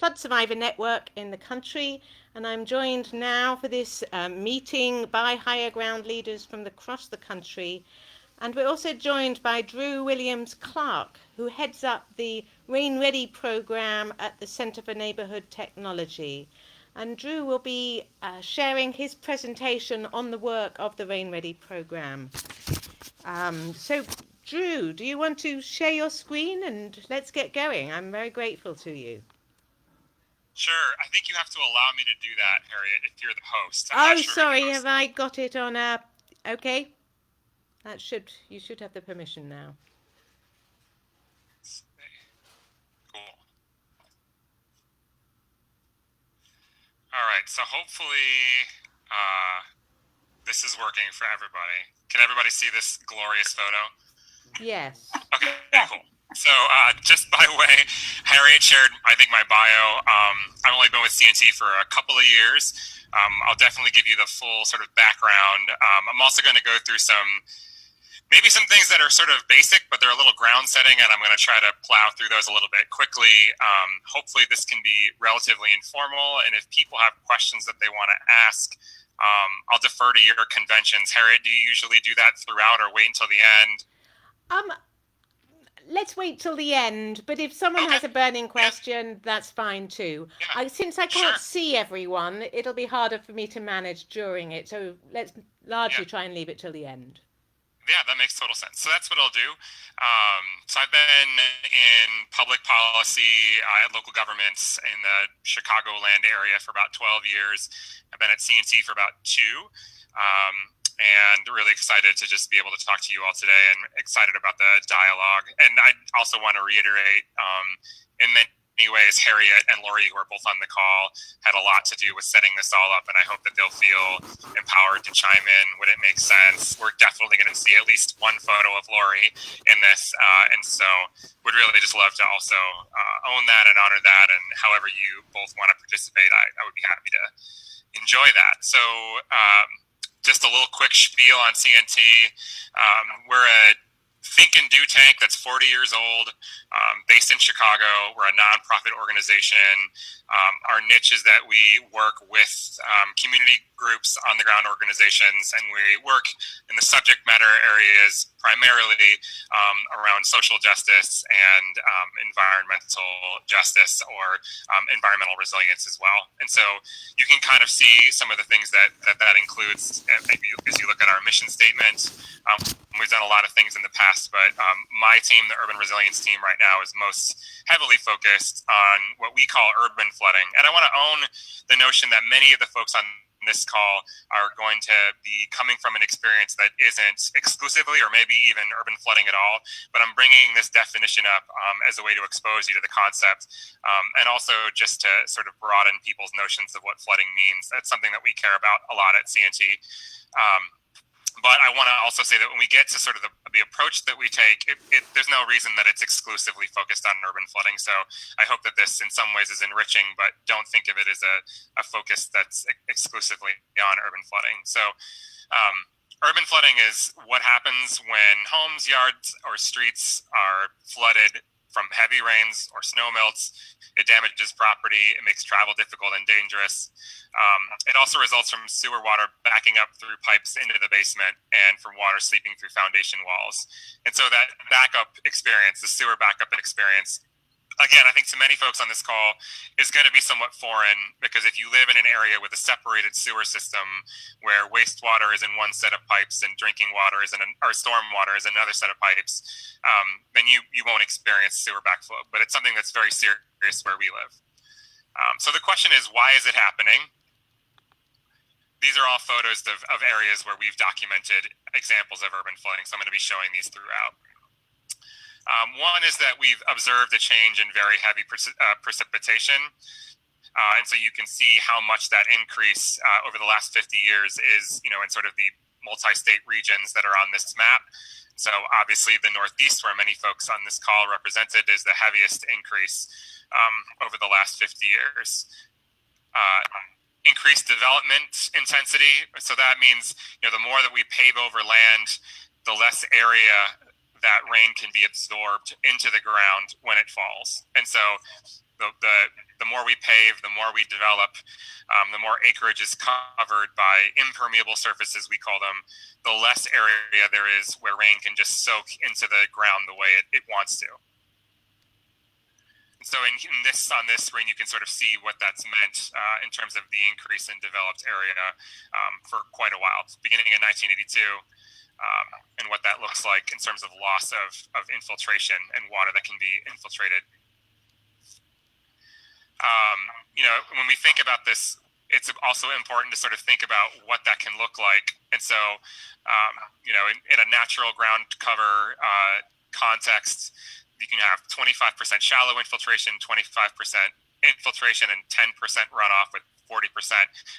flood survivor network in the country. And I'm joined now for this meeting by higher ground leaders from across the country. And we're also joined by Drew Williams Clark, who heads up the RainReady program at the Centre for Neighbourhood Technology. And Drew will be sharing his presentation on the work of the RainReady program. So, Drew, do you want to share your screen and let's get going? I'm very grateful to you. Sure. I think you have to allow me to do that, Harriet, if you're the host. I'm Oh, not sure who the sorry, host have is. I got it on a... Okay, you should have the permission now. Cool. All right. So hopefully this is working for everybody. Can everybody see this glorious photo? Yes. Okay, cool. So just by the way, Harriet shared, I think, my bio. I've only been with CNT for a couple of years. I'll definitely give you the full sort of background. I'm also going to go through maybe some things that are sort of basic, but they're a little ground setting, and I'm going to try to plow through those a little bit quickly. Hopefully this can be relatively informal, and if people have questions that they want to ask, I'll defer to your conventions. Harriet, do you usually do that throughout or wait until the end? Um, let's wait till the end, but if someone Okay. has a burning Yeah. question, that's fine too. Yeah. Since I can't Sure. see everyone, it'll be harder for me to manage during it, so let's Yeah. largely try and leave it till the end. Yeah, that makes total sense. So that's what I'll do. So I've been in public policy at local governments in the Chicagoland area for about 12 years. I've been at CNT for about two. And really excited to just be able to talk to you all today and excited about the dialogue. And I also want to reiterate, in many ways, Harriet and Lori, who are both on the call, had a lot to do with setting this all up, and I hope that they'll feel empowered to chime in when it makes sense. We're definitely going to see at least one photo of Lori in this, and so would really just love to also own that and honor that, and however you both want to participate, I would be happy to enjoy that. So just a little quick spiel on CNT. We're a think and do tank that's 40 years old, based in Chicago. We're a nonprofit organization. Our niche is that we work with community groups, on the ground organizations, and we work in the subject matter areas primarily around social justice and environmental justice, or environmental resilience as well. And so you can kind of see some of the things that includes maybe as you look at our mission statement. We've done a lot of things in the past, but my team, the Urban Resilience team right now, is most heavily focused on what we call urban flooding. And I want to own the notion that many of the folks on this call are going to be coming from an experience that isn't exclusively or maybe even urban flooding at all. But I'm bringing this definition up as a way to expose you to the concept, and also just to sort of broaden people's notions of what flooding means. That's something that we care about a lot at CNT. But I want to also say that when we get to sort of the approach that we take, there's no reason that it's exclusively focused on urban flooding. So I hope that this in some ways is enriching, but don't think of it as a focus that's exclusively on urban flooding. So urban flooding is what happens when homes, yards, or streets are flooded from heavy rains or snow melts. It damages property. It makes travel difficult and dangerous. It also results from sewer water backing up through pipes into the basement and from water seeping through foundation walls. And so that backup experience, the sewer backup experience, again, I think to many folks on this call, is going to be somewhat foreign, because if you live in an area with a separated sewer system where wastewater is in one set of pipes and drinking water is or storm water is another set of pipes, then you won't experience sewer backflow. But it's something that's very serious where we live. So the question is, why is it happening? These are all photos of areas where we've documented examples of urban flooding, so I'm going to be showing these throughout. One is that we've observed a change in very heavy precipitation. And so you can see how much that increase over the last 50 years is, in sort of the multi-state regions that are on this map. So obviously the Northeast, where many folks on this call represented, is the heaviest increase over the last 50 years. Increased development intensity. So that means, the more that we pave over land, the less area that rain can be absorbed into the ground when it falls. And so the the more we pave, the more we develop, the more acreage is covered by impermeable surfaces, we call them, the less area there is where rain can just soak into the ground the way it wants to. And so on this screen, you can sort of see what that's meant in terms of the increase in developed area for quite a while, beginning in 1982, and what that looks like in terms of loss of infiltration and water that can be infiltrated. When we think about this, it's also important to sort of think about what that can look like. And so, in a natural ground cover context, you can have 25% shallow infiltration, 25% infiltration, and 10% runoff, with 40%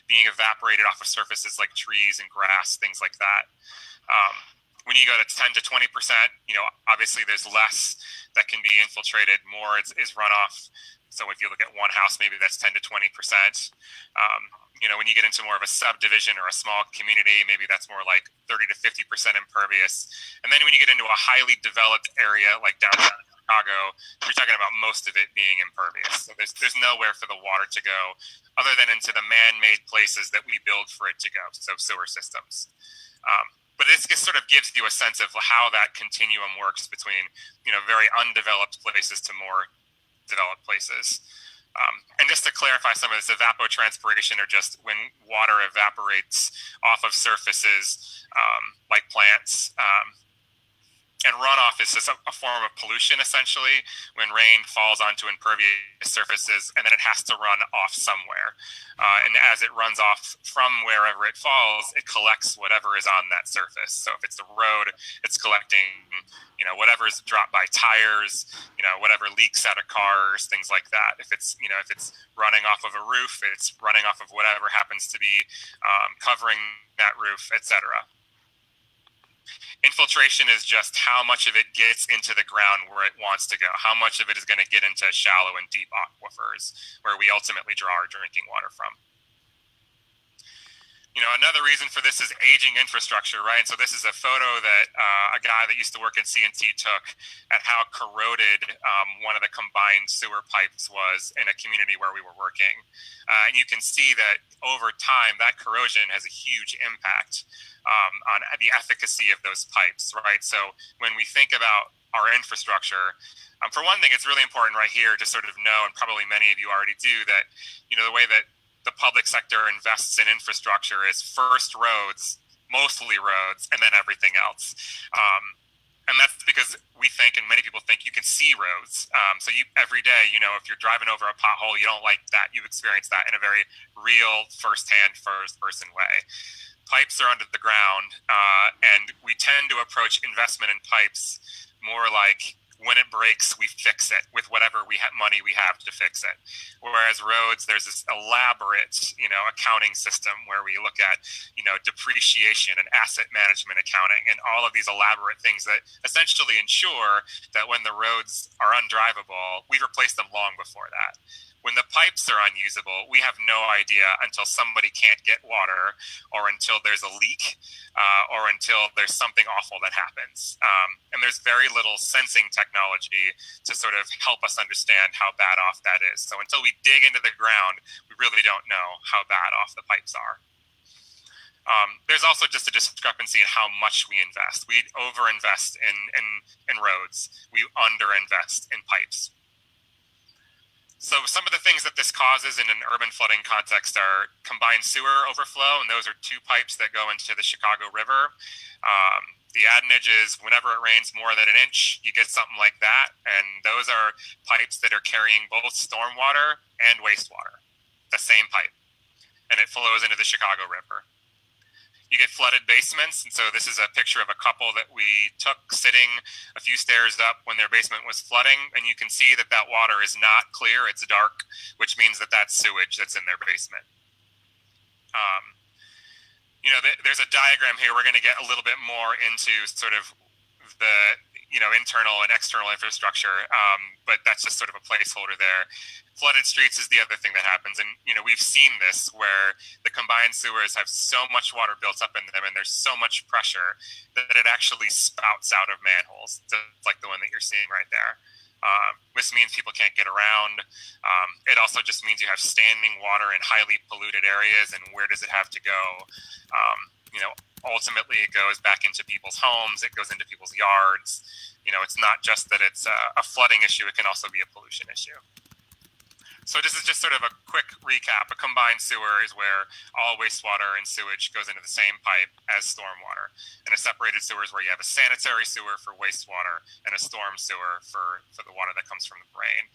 being evaporated off of surfaces like trees and grass, things like that. When you go to 10 to 20%, obviously there's less that can be infiltrated, more is runoff. So if you look at one house, maybe that's 10 to 20%. When you get into more of a subdivision or a small community, maybe that's more like 30 to 50% impervious. And then when you get into a highly developed area like downtown Chicago, you're talking about most of it being impervious. So there's nowhere for the water to go other than into the man-made places that we build for it to go, so sewer systems. But this sort of gives you a sense of how that continuum works between, very undeveloped places to more developed places. And just to clarify some of this, evapotranspiration, or just when water evaporates off of surfaces like plants. And runoff is just a form of pollution, essentially, when rain falls onto impervious surfaces, and then it has to run off somewhere. And as it runs off from wherever it falls, it collects whatever is on that surface. So if it's the road, it's collecting, whatever is dropped by tires, whatever leaks out of cars, things like that. If it's running off of a roof, it's running off of whatever happens to be covering that roof, etc. Infiltration is just how much of it gets into the ground where it wants to go, how much of it is going to get into shallow and deep aquifers where we ultimately draw our drinking water from. Another reason for this is aging infrastructure, right? And so this is a photo that a guy that used to work at CNT took at how corroded one of the combined sewer pipes was in a community where we were working. And you can see that over time, that corrosion has a huge impact on the efficacy of those pipes, right? So when we think about our infrastructure, for one thing, it's really important right here to sort of know, and probably many of you already do, that, the way that the public sector invests in infrastructure is first roads, mostly roads, and then everything else. And that's because we think, and many people think, you can see roads. So every day, if you're driving over a pothole, you don't like that. You experience that in a very real, first-hand, first-person way. Pipes are under the ground, and we tend to approach investment in pipes more like, when it breaks, we fix it with whatever money we have to fix it. Whereas roads, there's this elaborate, accounting system where we look at, depreciation and asset management accounting and all of these elaborate things that essentially ensure that when the roads are undrivable, we replace them long before that. When the pipes are unusable, we have no idea until somebody can't get water, or until there's a leak, or until there's something awful that happens. And there's very little sensing technology to sort of help us understand how bad off that is. So until we dig into the ground, we really don't know how bad off the pipes are. There's also just a discrepancy in how much we invest. We overinvest in roads. We underinvest in pipes. So some of the things that this causes in an urban flooding context are combined sewer overflow, and those are two pipes that go into the Chicago River. The adage is whenever it rains more than an inch, you get something like that, and those are pipes that are carrying both stormwater and wastewater, the same pipe, and it flows into the Chicago River. You get flooded basements, and so this is a picture of a couple that we took sitting a few stairs up when their basement was flooding, and you can see that water is not clear, it's dark, which means that that's sewage that's in their basement. There's a diagram here. We're going to get a little bit more into sort of the internal and external infrastructure, but that's just sort of a placeholder there. Flooded streets is the other thing that happens, and we've seen this where the combined sewers have so much water built up in them, and there's so much pressure that it actually spouts out of manholes, just like the one that you're seeing right there. This means people can't get around. It also just means you have standing water in highly polluted areas, and where does it have to go? Ultimately it goes back into people's homes, it goes into people's yards. It's not just that it's a flooding issue, it can also be a pollution issue. So this is just sort of a quick recap. A combined sewer is where all wastewater and sewage goes into the same pipe as stormwater. And a separated sewer is where you have a sanitary sewer for wastewater and a storm sewer for the water that comes from the rain.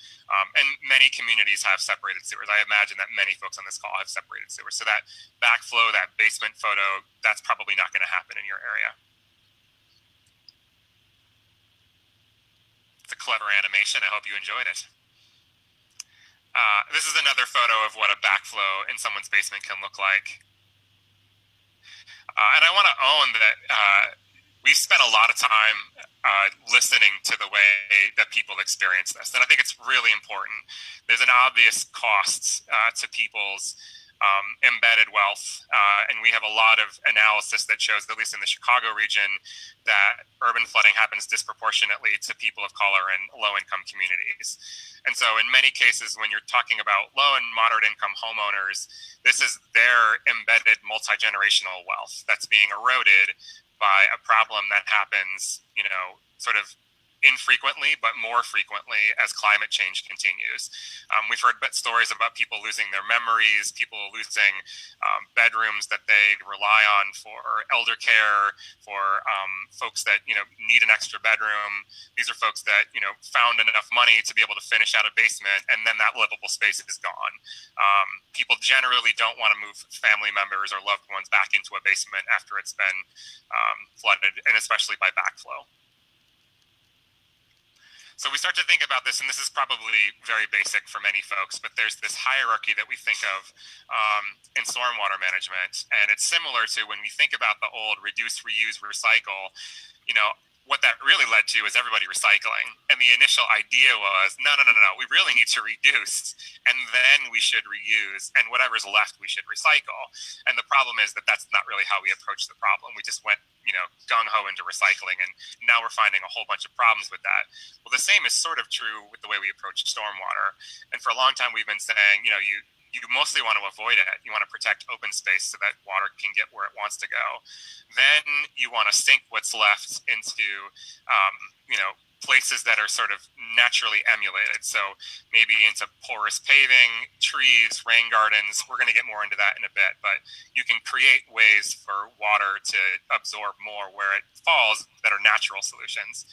And many communities have separated sewers. I imagine that many folks on this call have separated sewers. So that backflow, that basement photo, that's probably not going to happen in your area. It's a clever animation. I hope you enjoyed it. This is another photo of what a backflow in someone's basement can look like. And I want to own that we spent a lot of time listening to the way that people experience this. And I think it's really important. There's an obvious cost to people's embedded wealth. And we have a lot of analysis that shows, at least in the Chicago region, that urban flooding happens disproportionately to people of color and low-income communities. And so in many cases, when you're talking about low and moderate income homeowners, this is their embedded multi-generational wealth that's being eroded by a problem that happens, sort of infrequently, but more frequently as climate change continues. We've heard stories about people losing their memories, people losing bedrooms that they rely on for elder care, for folks that need an extra bedroom. These are folks that found enough money to be able to finish out a basement, and then that livable space is gone. People generally don't want to move family members or loved ones back into a basement after it's been flooded, and especially by backflow. So we start to think about this, and this is probably very basic for many folks, but there's this hierarchy that we think of in stormwater management, and it's similar to when we think about the old reduce, reuse, recycle. What that really led to is everybody recycling. And the initial idea was, no, we really need to reduce, and then we should reuse, and whatever's left we should recycle. And the problem is that that's not really how we approach the problem. We just went, gung-ho into recycling, and now we're finding a whole bunch of problems with that. Well, the same is sort of true with the way we approach stormwater. And for a long time we've been saying, you mostly want to avoid it. You want to protect open space so that water can get where it wants to go. Then you want to sink what's left into, places that are sort of naturally emulated. So maybe into porous paving, trees, rain gardens. We're going to get more into that in a bit, but you can create ways for water to absorb more where it falls that are natural solutions.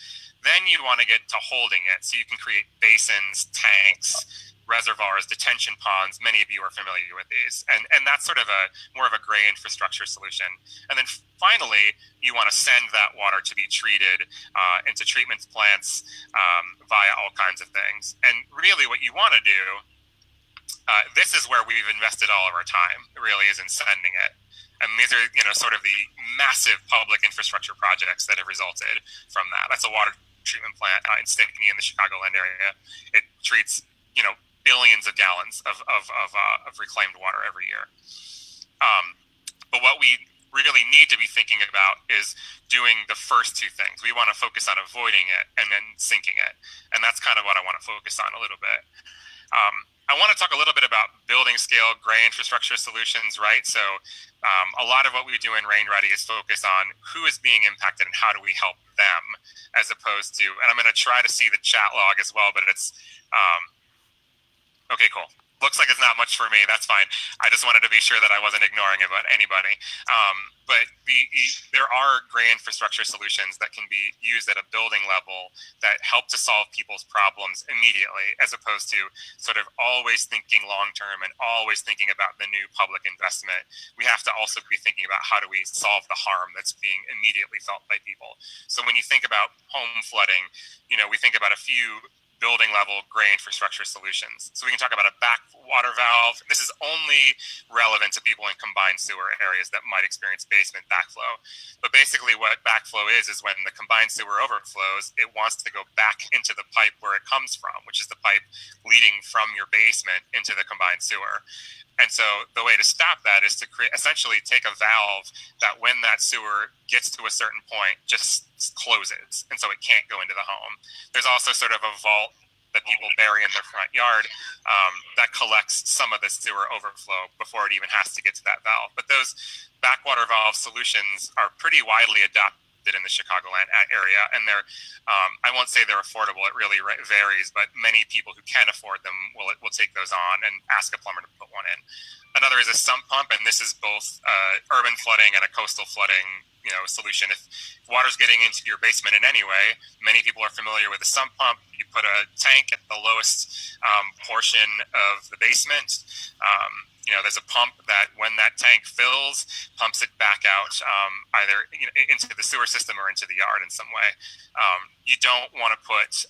Then you want to get to holding it. So you can create basins, tanks, reservoirs, detention ponds. Many of you are familiar with these, and that's sort of more of a gray infrastructure solution. And then finally, you want to send that water to be treated into treatment plants via all kinds of things. And really, what you want to do, this is where we've invested all of our time. Really, is in sending it. And these are, sort of the massive public infrastructure projects that have resulted from that. That's a water treatment plant in Stickney in the Chicagoland area. It treats, billions of gallons of reclaimed water every year. But what we really need to be thinking about is doing the first two things. We want to focus on avoiding it and then sinking it. And that's kind of what I want to focus on a little bit. I want to talk a little bit about building scale gray infrastructure solutions, right? So a lot of what we do in RainReady is focus on who is being impacted and how do we help them, as opposed to, and I'm going to try to see the chat log as well, but it's, okay, cool. Looks like it's not much for me. That's fine. I just wanted to be sure that I wasn't ignoring about anybody. But there are gray infrastructure solutions that can be used at a building level that help to solve people's problems immediately, as opposed to sort of always thinking long-term and always thinking about the new public investment. We have to also be thinking about how do we solve the harm that's being immediately felt by people. So when you think about home flooding, we think about a few building level gray infrastructure solutions. So we can talk about a backwater valve. This is only relevant to people in combined sewer areas that might experience basement backflow. But basically what backflow is when the combined sewer overflows, it wants to go back into the pipe where it comes from, which is the pipe leading from your basement into the combined sewer. And so the way to stop that is to essentially take a valve that when that sewer gets to a certain point just closes, and so it can't go into the home. There's also sort of a vault that people bury in their front yard that collects some of the sewer overflow before it even has to get to that valve. But those backwater valve solutions are pretty widely adopted in the Chicagoland area, and they're I won't say they're affordable, it really varies, but many people who can afford them will take those on and ask a plumber to put one in. Another is a sump pump, and this is both urban flooding and a coastal flooding solution. If water's getting into your basement in any way, many people are familiar with a sump pump. You put a tank at the lowest portion of the basement. There's a pump that, when that tank fills, pumps it back out either into the sewer system or into the yard in some way. You don't want to put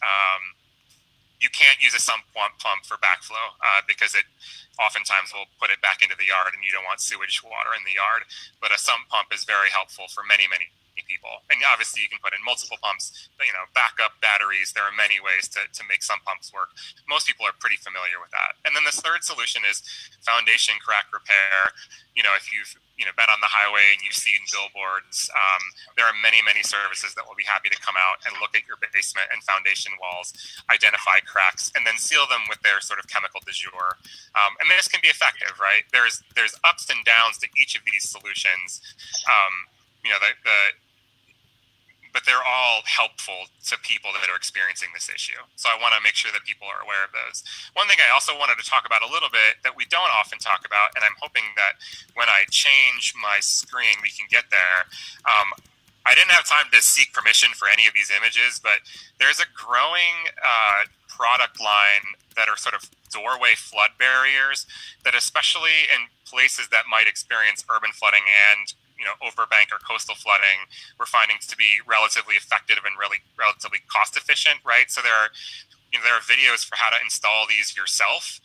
you can't use a sump pump for backflow because it oftentimes will put it back into the yard, and you don't want sewage water in the yard. But a sump pump is very helpful for many people. And obviously you can put in multiple pumps, backup batteries. There are many ways to make sump pumps work. Most people are pretty familiar with that. And then the third solution is foundation crack repair. If you've been on the highway and you've seen billboards, there are many services that will be happy to come out and look at your basement and foundation walls, identify cracks, and then seal them with their sort of chemical du jour. And this can be effective, right? There's ups and downs to each of these solutions. But they're all helpful to people that are experiencing this issue. So I want to make sure that people are aware of those. One thing I also wanted to talk about a little bit that we don't often talk about, and I'm hoping that when I change my screen, we can get there. I didn't have time to seek permission for any of these images, but there's a growing product line that are sort of doorway flood barriers that, especially in places that might experience urban flooding and overbank or coastal flooding, we're finding to be relatively effective and really relatively cost efficient, right? So there are videos for how to install these yourself.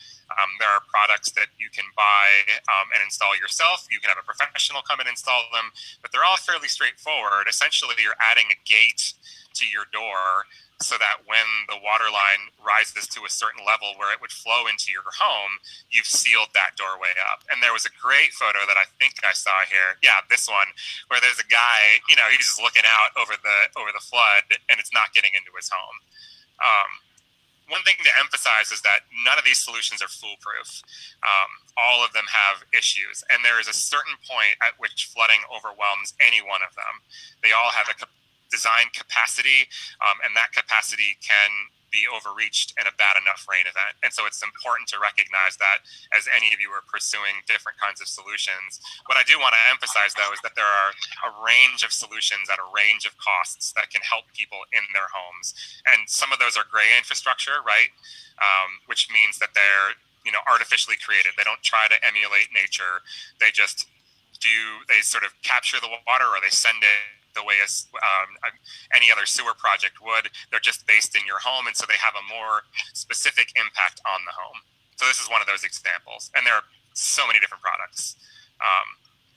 There are products that you can buy and install yourself. You can have a professional come and install them, but they're all fairly straightforward. Essentially, you're adding a gate to your door so that when the water line rises to a certain level where it would flow into your home, you've sealed that doorway up. And there was a great photo that I think I saw here. Yeah, this one, where there's a guy, he's just looking out over the flood, and it's not getting into his home. One thing to emphasize is that none of these solutions are foolproof. All of them have issues, and there is a certain point at which flooding overwhelms any one of them. They all have a design capacity, and that capacity can be overreached in a bad enough rain event. And so it's important to recognize that as any of you are pursuing different kinds of solutions. What I do want to emphasize, though, is that there are a range of solutions at a range of costs that can help people in their homes. And some of those are gray infrastructure, right? Which means that they're artificially created. They don't try to emulate nature. They just they sort of capture the water, or they send it the way as any other sewer project would. They're just based in your home, and so they have a more specific impact on the home. So this is one of those examples, and there are so many different products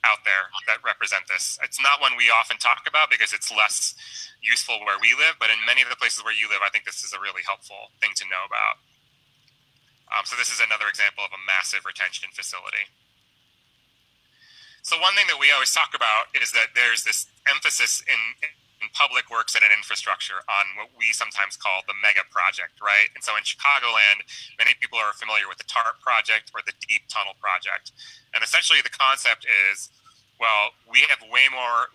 out there that represent this. It's not one we often talk about because it's less useful where we live, but in many of the places where you live, I think this is a really helpful thing to know about. So this is another example of a massive retention facility. So one thing that we always talk about is that there's this emphasis in public works and in infrastructure on what we sometimes call the mega project, right? And so in Chicagoland, many people are familiar with the TARP project or the Deep Tunnel project. And essentially the concept is, well, we have way more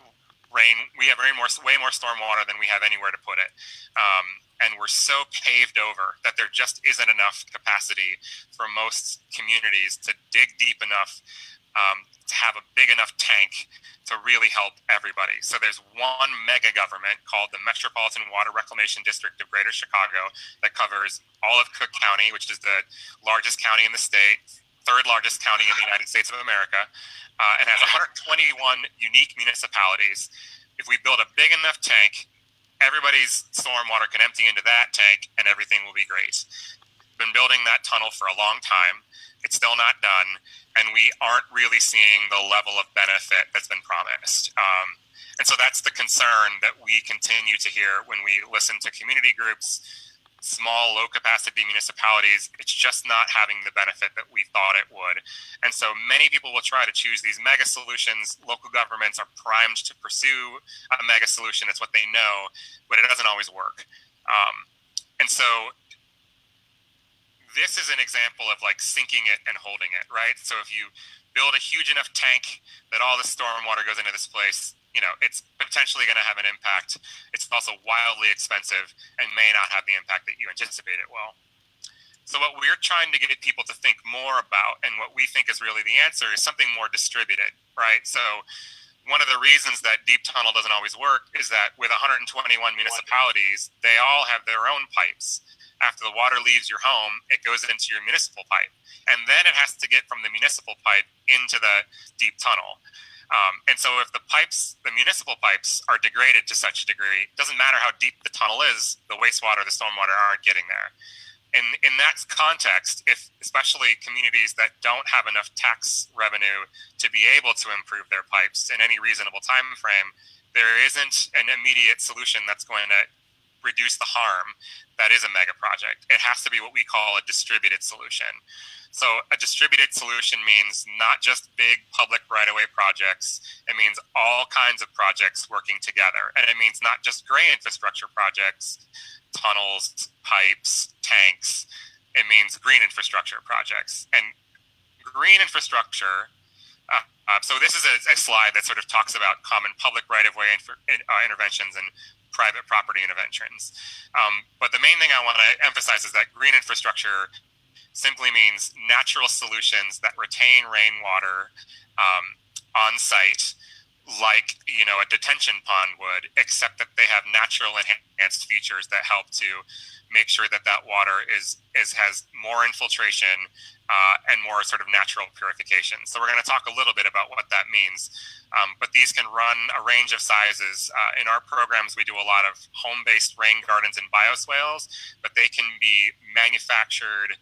rain, we have way more stormwater than we have anywhere to put it. And we're so paved over that there just isn't enough capacity for most communities to dig deep enough to have a big enough tank to really help everybody. So there's one mega government called the Metropolitan Water Reclamation District of Greater Chicago that covers all of Cook County, which is the largest county in the state, third largest county in the United States of America, and has 121 unique municipalities. If we build a big enough tank, everybody's stormwater can empty into that tank and everything will be great. Been building that tunnel for a long time. It's still not done, and we aren't really seeing the level of benefit that's been promised. And so that's the concern that we continue to hear when we listen to community groups, small, low-capacity municipalities. It's just not having the benefit that we thought it would. And so many people will try to choose these mega solutions. Local governments are primed to pursue a mega solution. It's what they know, but it doesn't always work. And so this is an example of like sinking it and holding it, right? So if you build a huge enough tank that all the storm water goes into this place, you know, it's potentially going to have an impact. It's also wildly expensive and may not have the impact that you anticipate it will. So what we're trying to get people to think more about, and what we think is really the answer, is something more distributed, right? So one of the reasons that deep tunnel doesn't always work is that with 121 municipalities, they all have their own pipes. After the water leaves your home, it goes into your municipal pipe, and then it has to get from the municipal pipe into the deep tunnel. And so if the municipal pipes are degraded to such a degree, it doesn't matter how deep the tunnel is, the wastewater, the stormwater aren't getting there. In that context, if especially communities that don't have enough tax revenue to be able to improve their pipes in any reasonable time frame, there isn't an immediate solution that's going to reduce the harm that is a mega project. It has to be what we call a distributed solution. So a distributed solution means not just big public right-of-way projects. It means all kinds of projects working together. And it means not just gray infrastructure projects, tunnels, pipes, tanks. It means green infrastructure projects. And green infrastructure, so this is a slide that sort of talks about common public right-of-way interventions and private property interventions. But the main thing I want to emphasize is that green infrastructure simply means natural solutions that retain rainwater on site, like, you know, a detention pond would, except that they have natural enhanced features that help to make sure that that water has more infiltration and more sort of natural purification. So we're going to talk a little bit about what that means. But these can run a range of sizes. In our programs, we do a lot of home-based rain gardens and bioswales, but they can be manufactured.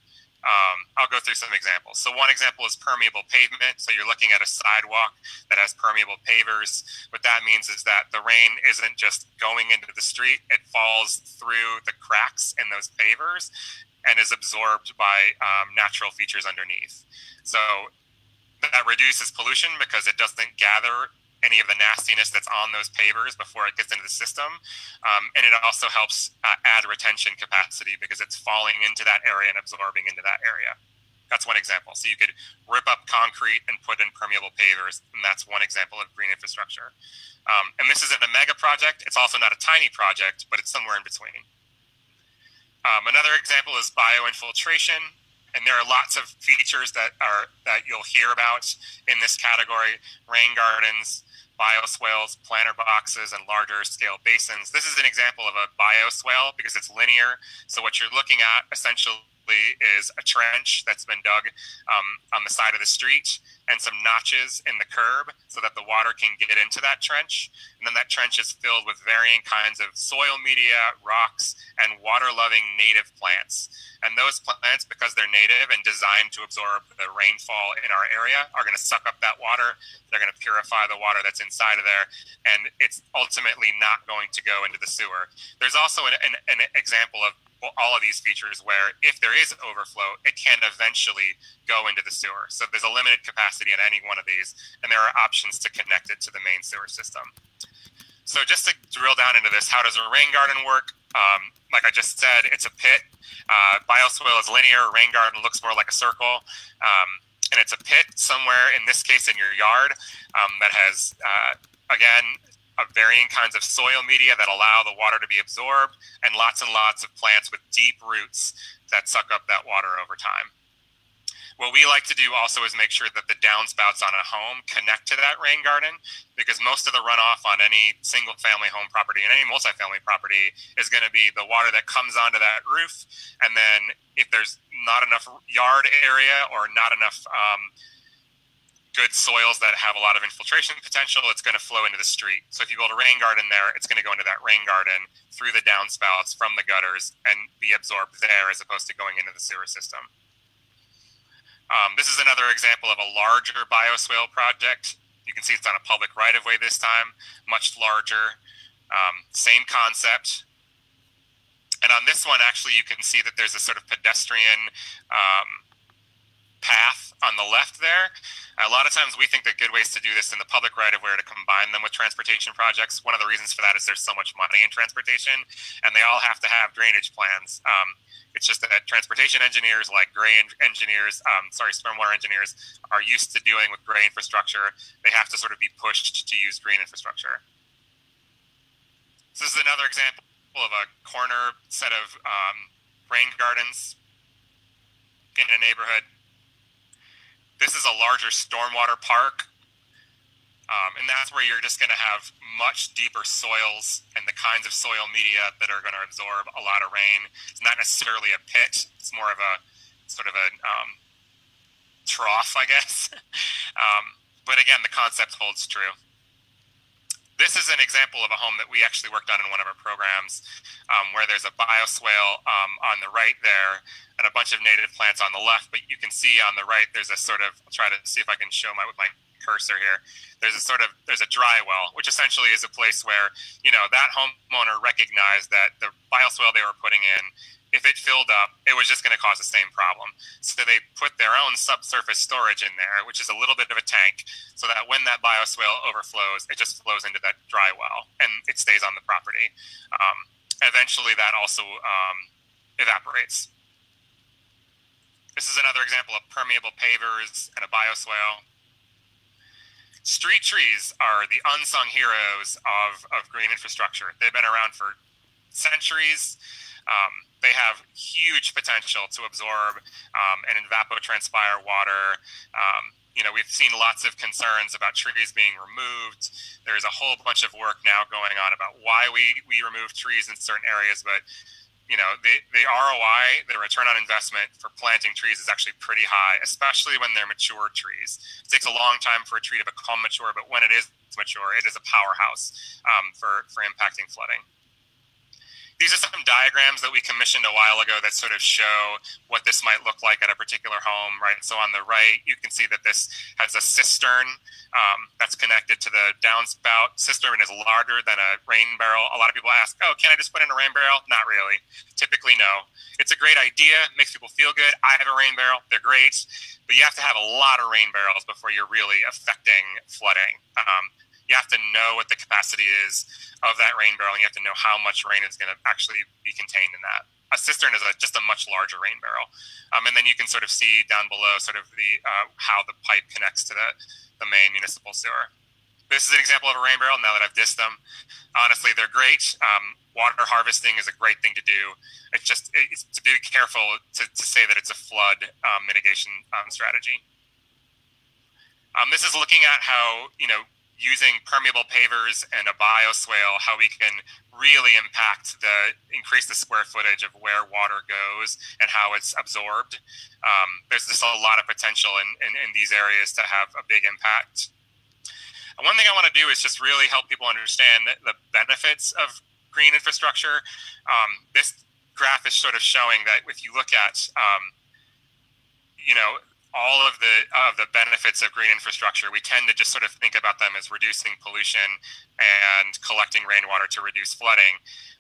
I'll go through some examples. So one example is permeable pavement. So you're looking at a sidewalk that has permeable pavers. What that means is that the rain isn't just going into the street. It falls through the cracks in those pavers and is absorbed by natural features underneath. So that reduces pollution because it doesn't gather any of the nastiness that's on those pavers before it gets into the system. And it also helps add retention capacity because it's falling into that area and absorbing into that area. That's one example. So you could rip up concrete and put in permeable pavers, and that's one example of green infrastructure. And this isn't a mega project. It's also not a tiny project, but it's somewhere in between. Another example is bioinfiltration. And there are lots of features that you'll hear about in this category: rain gardens, bioswales, planter boxes, and larger scale basins. This is an example of a bioswale because it's linear. So what you're looking at essentially is a trench that's been dug on the side of the street and some notches in the curb so that the water can get into that trench. And then that trench is filled with varying kinds of soil media, rocks, and water-loving native plants. And those plants, because they're native and designed to absorb the rainfall in our area, are going to suck up that water. They're going to purify the water that's inside of there, and it's ultimately not going to go into the sewer. There's also an example of all of these features where if there is overflow, it can eventually go into the sewer. So there's a limited capacity in any one of these, and there are options to connect it to the main sewer system. So just to drill down into this, how does a rain garden work? Like I just said, it's a pit. Bioswale is linear. Rain garden looks more like a circle. And it's a pit somewhere, in this case in your yard, that has, again, varying kinds of soil media that allow the water to be absorbed, and lots of plants with deep roots that suck up that water over time. What we like to do also is make sure that the downspouts on a home connect to that rain garden, because most of the runoff on any single family home property and any multifamily property is going to be the water that comes onto that roof. And then if there's not enough yard area or not enough good soils that have a lot of infiltration potential, it's going to flow into the street. So if you build a rain garden there, it's going to go into that rain garden through the downspouts from the gutters and be absorbed there as opposed to going into the sewer system. This is another example of a larger bioswale project. You can see it's on a public right-of-way this time, much larger, same concept. And on this one, actually, you can see that there's a sort of pedestrian path on the left there. A lot of times we think that good ways to do this in the public right-of-way are to combine them with transportation projects. One of the reasons for that is there's so much money in transportation, and they all have to have drainage plans. It's just that transportation engineers, like stormwater engineers, are used to dealing with gray infrastructure. They have to sort of be pushed to use green infrastructure. So this is another example of a corner set of rain gardens in a neighborhood. This is a larger stormwater park, and that's where you're just going to have much deeper soils and the kinds of soil media that are going to absorb a lot of rain. It's not necessarily a pit. It's more of a sort of a trough, I guess. But again, the concept holds true. This is an example of a home that we actually worked on in one of our programs, where there's a bioswale on the right there and a bunch of native plants on the left. But you can see on the right, there's a sort of, I'll try to see if I can show with my cursor here. There's a dry well, which essentially is a place where, that homeowner recognized that the bioswale they were putting in, if it filled up, it was just going to cause the same problem. So they put their own subsurface storage in there, which is a little bit of a tank, so that when that bioswale overflows, it just flows into that dry well and it stays on the property. Eventually, that also evaporates. This is another example of permeable pavers and a bioswale. Street trees are the unsung heroes of green infrastructure. They've been around for centuries. They have huge potential to absorb and evapotranspire water. We've seen lots of concerns about trees being removed. There's a whole bunch of work now going on about why we remove trees in certain areas, but the ROI, the return on investment for planting trees is actually pretty high, especially when they're mature trees. It takes a long time for a tree to become mature, but when it is mature, it is a powerhouse for impacting flooding. These are some diagrams that we commissioned a while ago that sort of show what this might look like at a particular home, right? So on the right, you can see that this has a cistern that's connected to the downspout. Cistern is larger than a rain barrel. A lot of people ask, oh, can I just put in a rain barrel? Not really. Typically, no. It's a great idea, makes people feel good. I have a rain barrel, they're great, but you have to have a lot of rain barrels before you're really affecting flooding. You have to know what the capacity is of that rain barrel, and you have to know how much rain is going to actually be contained in that. A cistern is just a much larger rain barrel. And then you can sort of see down below sort of the how the pipe connects to the main municipal sewer. This is an example of a rain barrel now that I've dissed them. Honestly, they're great. Water harvesting is a great thing to do. It's to be careful to say that it's a flood mitigation strategy. This is looking at how, using permeable pavers and a bioswale, how we can really increase the square footage of where water goes and how it's absorbed. There's just a lot of potential in these areas to have a big impact. And one thing I want to do is just really help people understand the benefits of green infrastructure. This graph is sort of showing that if you look at, all of the benefits of green infrastructure, we tend to just sort of think about them as reducing pollution and collecting rainwater to reduce flooding.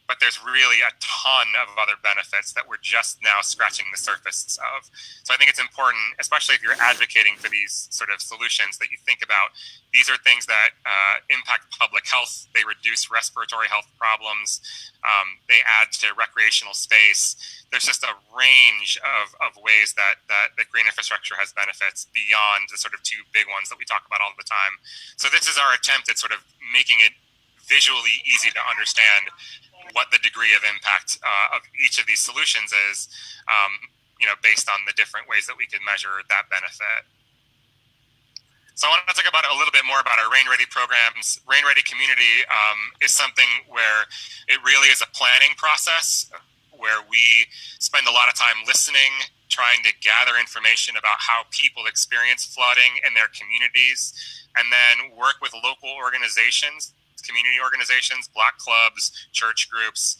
But there's really a ton of other benefits that we're just now scratching the surface of. So I think it's important, especially if you're advocating for these sort of solutions, that you think about these are things that impact public health. They reduce respiratory health problems. They add to recreational space. There's just a range of ways that green infrastructure has benefits beyond the sort of two big ones that we talk about all the time. So this is our attempt at sort of making it visually easy to understand what the degree of impact of each of these solutions is, based on the different ways that we can measure that benefit. So I want to talk about a little bit more about our RainReady programs. RainReady Community is something where it really is a planning process where we spend a lot of time listening, trying to gather information about how people experience flooding in their communities, and then work with local organizations, community organizations, block clubs, church groups,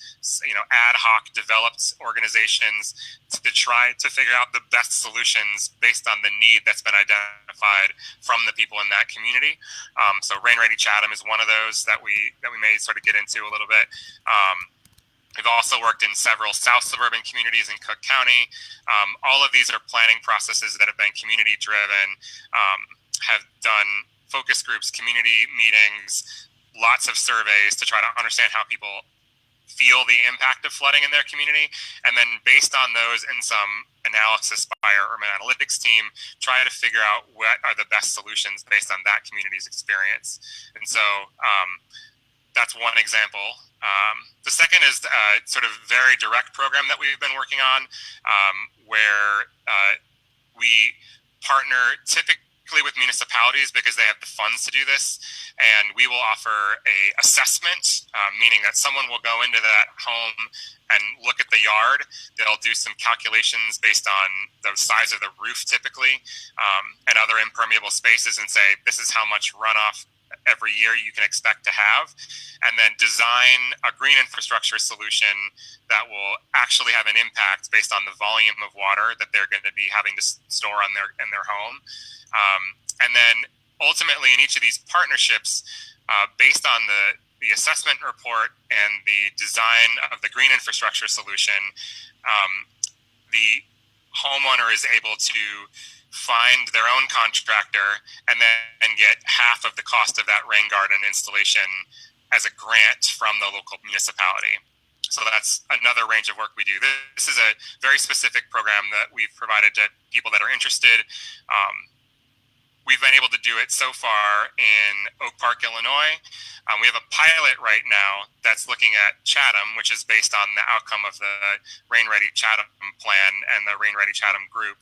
ad hoc developed organizations to try to figure out the best solutions based on the need that's been identified from the people in that community. So RainReady Chatham is one of those that we may sort of get into a little bit. We've also worked in several South suburban communities in Cook County. All of these are planning processes that have been community driven, have done focus groups, community meetings, lots of surveys to try to understand how people feel the impact of flooding in their community, and then based on those and some analysis by our urban analytics team, try to figure out what are the best solutions based on that community's experience. And so that's one example. The second is sort of very direct program that we've been working on, where we partner typically with municipalities because they have the funds to do this, and we will offer a assessment, meaning that someone will go into that home and look at the yard. They'll do some calculations based on the size of the roof typically, and other impermeable spaces, and say this is how much runoff every year you can expect to have, and then design a green infrastructure solution that will actually have an impact based on the volume of water that they're going to be having to store in their home. And then ultimately in each of these partnerships, based on the assessment report and the design of the green infrastructure solution, the homeowner is able to find their own contractor and then get half of the cost of that rain garden installation as a grant from the local municipality. So that's another range of work we do. This is a very specific program that we've provided to people that are interested. We've been able to do it so far in Oak Park, Illinois. We have a pilot right now that's looking at Chatham, which is based on the outcome of the RainReady Chatham plan and the RainReady Chatham group.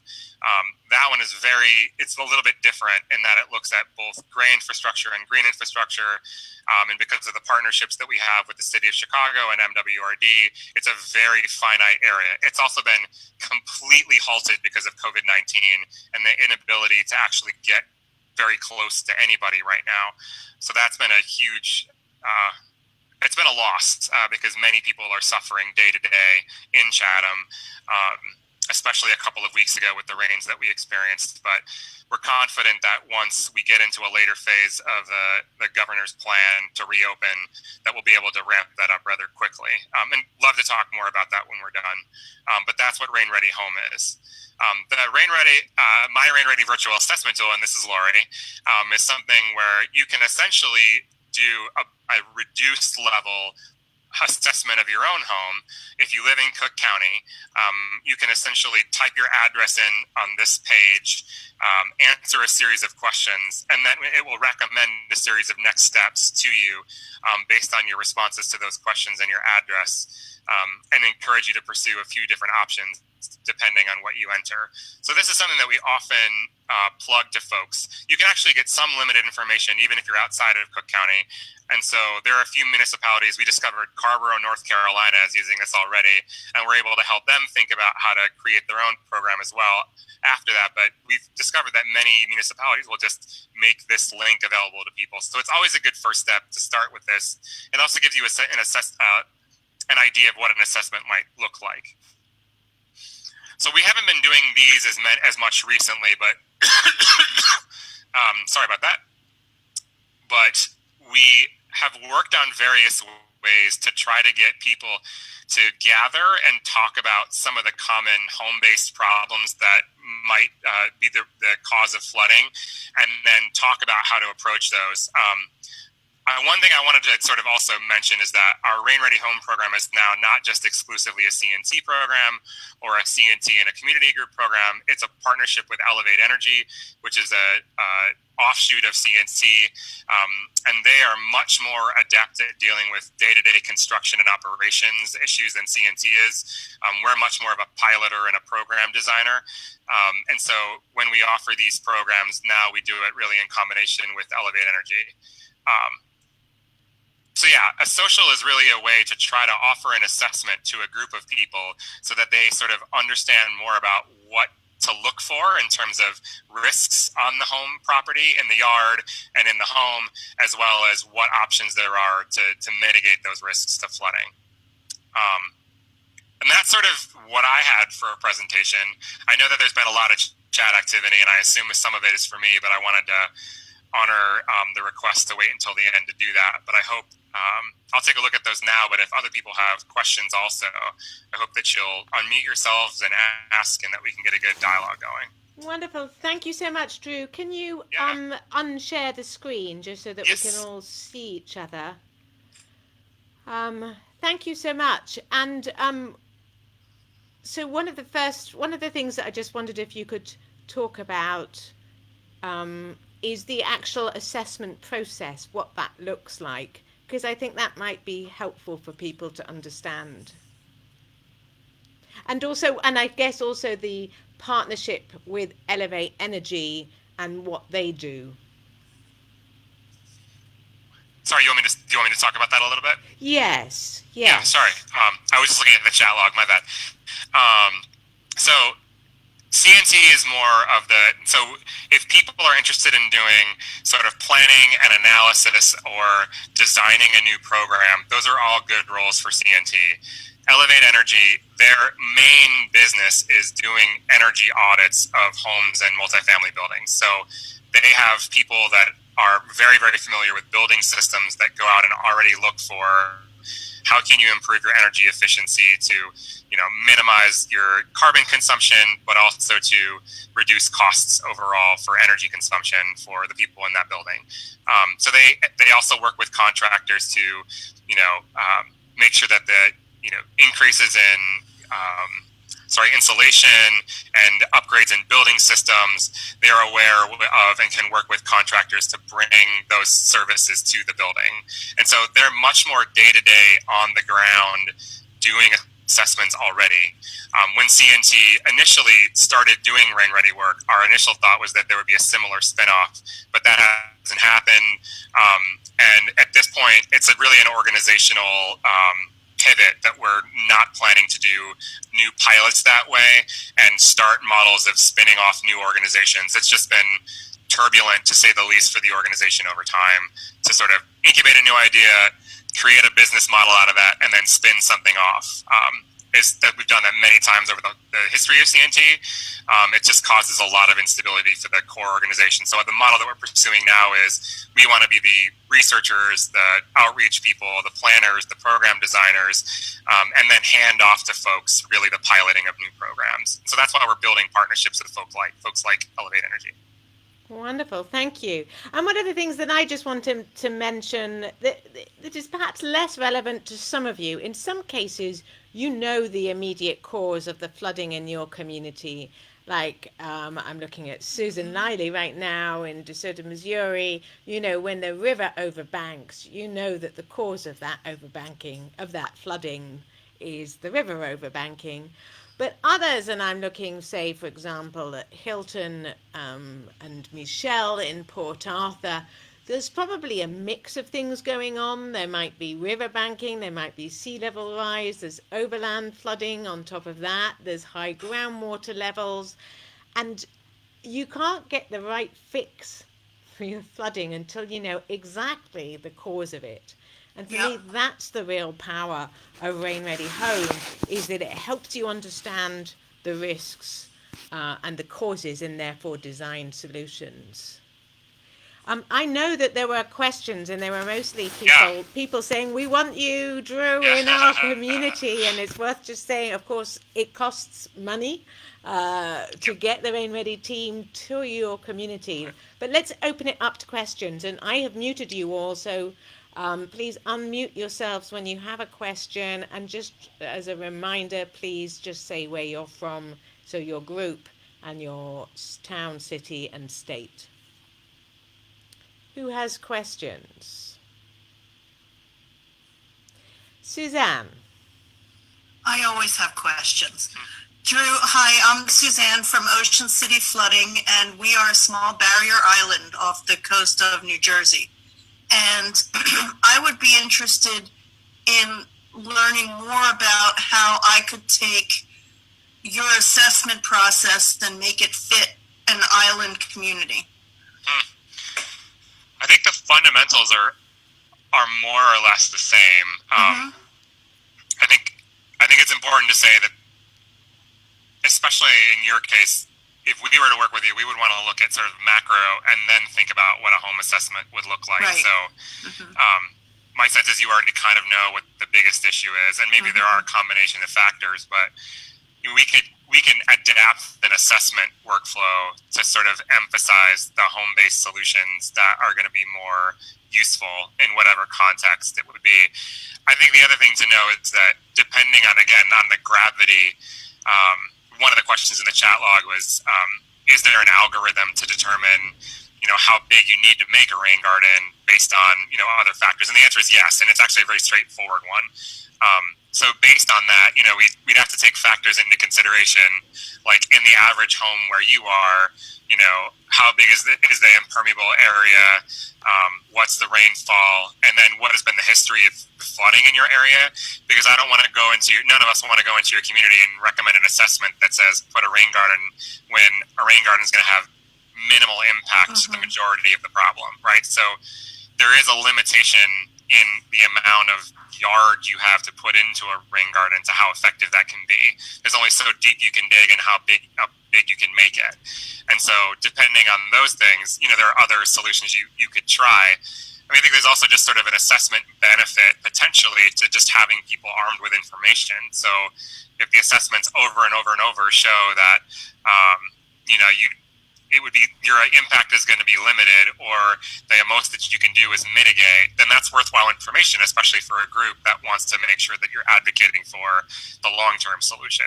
That one is it's a little bit different in that it looks at both gray infrastructure and green infrastructure. And because of the partnerships that we have with the city of Chicago and MWRD, it's a very finite area. It's also been completely halted because of COVID-19 and the inability to actually get very close to anybody right now. So that's been a huge, it's been a loss because many people are suffering day to day in Chatham, especially a couple of weeks ago with the rains that we experienced. But we're confident that once we get into a later phase of the governor's plan to reopen, that we'll be able to ramp that up rather quickly. And love to talk more about that when we're done. But that's what RainReady Home is. The my RainReady virtual assessment tool, and this is Lori, is something where you can essentially do a reduced level assessment of your own home. If you live in Cook County, you can essentially type your address in on this page, answer a series of questions, and then it will recommend a series of next steps to you based on your responses to those questions and your address, and encourage you to pursue a few different options depending on what you enter. So this is something that we often plug to folks. You can actually get some limited information even if you're outside of Cook County. And so there are a few municipalities. We discovered Carrboro, North Carolina is using this already, and we're able to help them think about how to create their own program as well after that. But we've discovered that many municipalities will just make this link available to people. So it's always a good first step to start with this. It also gives you an idea of what an assessment might look like. So we haven't been doing these as much recently, but sorry about that. But we have worked on various ways to try to get people to gather and talk about some of the common home-based problems that might be the cause of flooding, and then talk about how to approach those. One thing I wanted to sort of also mention is that our RainReady Home program is now not just exclusively a CNT program or a CNT and a community group program. It's a partnership with Elevate Energy, which is a offshoot of CNC, and they are much more adept at dealing with day-to-day construction and operations issues than CNT is. We're much more of a piloter and a program designer, and so when we offer these programs now, we do it really in combination with Elevate Energy. So yeah, a social is really a way to try to offer an assessment to a group of people so that they sort of understand more about what to look for in terms of risks on the home property, in the yard, and in the home, as well as what options there are to mitigate those risks to flooding. And that's sort of what I had for a presentation. I know that there's been a lot of chat activity, and I assume some of it is for me, but I wanted to honor the request to wait until the end to do that. But I hope I'll take a look at those now, but if other people have questions also, I hope that you'll unmute yourselves and ask, and that we can get a good dialogue going. Wonderful. Thank you so much, Drew. Can you Yeah. unshare the screen just so that we can Yes. all see each other? Thank you so much. And so one of the things that I just wondered if you could talk about is the actual assessment process, what that looks like, because I think that might be helpful for people to understand. And also, and I guess also the partnership with Elevate Energy and what they do. Sorry, do you want me to talk about that a little bit? Yes, Yeah, sorry. yes. I was just looking at the chat log. My bad. So CNT is more of so if people are interested in doing sort of planning and analysis or designing a new program, those are all good roles for CNT. Elevate Energy, their main business is doing energy audits of homes and multifamily buildings. So they have people that are very, very familiar with building systems that go out and already look for how can you improve your energy efficiency to, minimize your carbon consumption, but also to reduce costs overall for energy consumption for the people in that building. So they also work with contractors to, make sure that the increases in insulation and upgrades in building systems, they are aware of and can work with contractors to bring those services to the building. And so they're much more day-to-day on the ground doing assessments already. When CNT initially started doing RainReady work, our initial thought was that there would be a similar spinoff, but that hasn't happened. And at this point, it's really an organizational pivot that we're not planning to do new pilots that way and start models of spinning off new organizations. It's just been turbulent, to say the least, for the organization over time to sort of incubate a new idea, create a business model out of that, and then spin something off. Is that we've done that many times over the history of CNT. It just causes a lot of instability for the core organization. So the model that we're pursuing now is we want to be the researchers, the outreach people, the planners, the program designers, and then hand off to folks really the piloting of new programs. So that's why we're building partnerships with folks like Elevate Energy. Wonderful, thank you. And one of the things that I just want to mention that is perhaps less relevant to some of you, in some cases, you know the immediate cause of the flooding in your community. Like I'm looking at Susan Liley right now in DeSoto, Missouri. You know, when the river overbanks, you know that the cause of that overbanking, of that flooding, is the river overbanking. But others, and I'm looking, say, for example, at Hilton and Michelle in Port Arthur, there's probably a mix of things going on. There might be river banking, there might be sea level rise, there's overland flooding on top of that, there's high groundwater levels, and you can't get the right fix for your flooding until you know exactly the cause of it. And for me, that's the real power of RainReady Home, is that it helps you understand the risks and the causes and therefore design solutions. I know that there were questions, and there were mostly people saying, "We want you, Drew, in our community." And it's worth just saying, of course, it costs money to get the RainReady team to your community. But let's open it up to questions. And I have muted you all, so please unmute yourselves when you have a question. And just as a reminder, please just say where you're from, so your group and your town, city, and state. Who has questions? Suzanne. I always have questions. Drew, hi, I'm Suzanne from Ocean City Flooding, and we are a small barrier island off the coast of New Jersey. And I would be interested in learning more about how I could take your assessment process and make it fit an island community. I think the fundamentals are more or less the same. I think it's important to say that, especially in your case, if we were to work with you, we would want to look at sort of macro and then think about what a home assessment would look like. Right. So my sense is you already kind of know what the biggest issue is, and maybe there are a combination of factors, but we we can adapt an assessment workflow to sort of emphasize the home-based solutions that are going to be more useful in whatever context it would be. I think the other thing to know is that depending on, again, on the gravity, one of the questions in the chat log was, is there an algorithm to determine, how big you need to make a rain garden based on, other factors? And the answer is yes, and it's actually a very straightforward one. So based on that, we'd have to take factors into consideration, like in the average home where you are, how big is the impermeable area, what's the rainfall, and then what has been the history of flooding in your area? Because I don't want to none of us want to go into your community and recommend an assessment that says put a rain garden when a rain garden is going to have minimal impact to the majority of the problem, right? So there is a limitation in the amount of yard you have to put into a rain garden to how effective that can be. There's only so deep you can dig and how big you can make it. And so depending on those things, there are other solutions you could try. I think there's also just sort of an assessment benefit potentially to just having people armed with information. So if the assessments over and over and over show that, your impact is going to be limited, or the most that you can do is mitigate, then that's worthwhile information, especially for a group that wants to make sure that you're advocating for the long-term solution.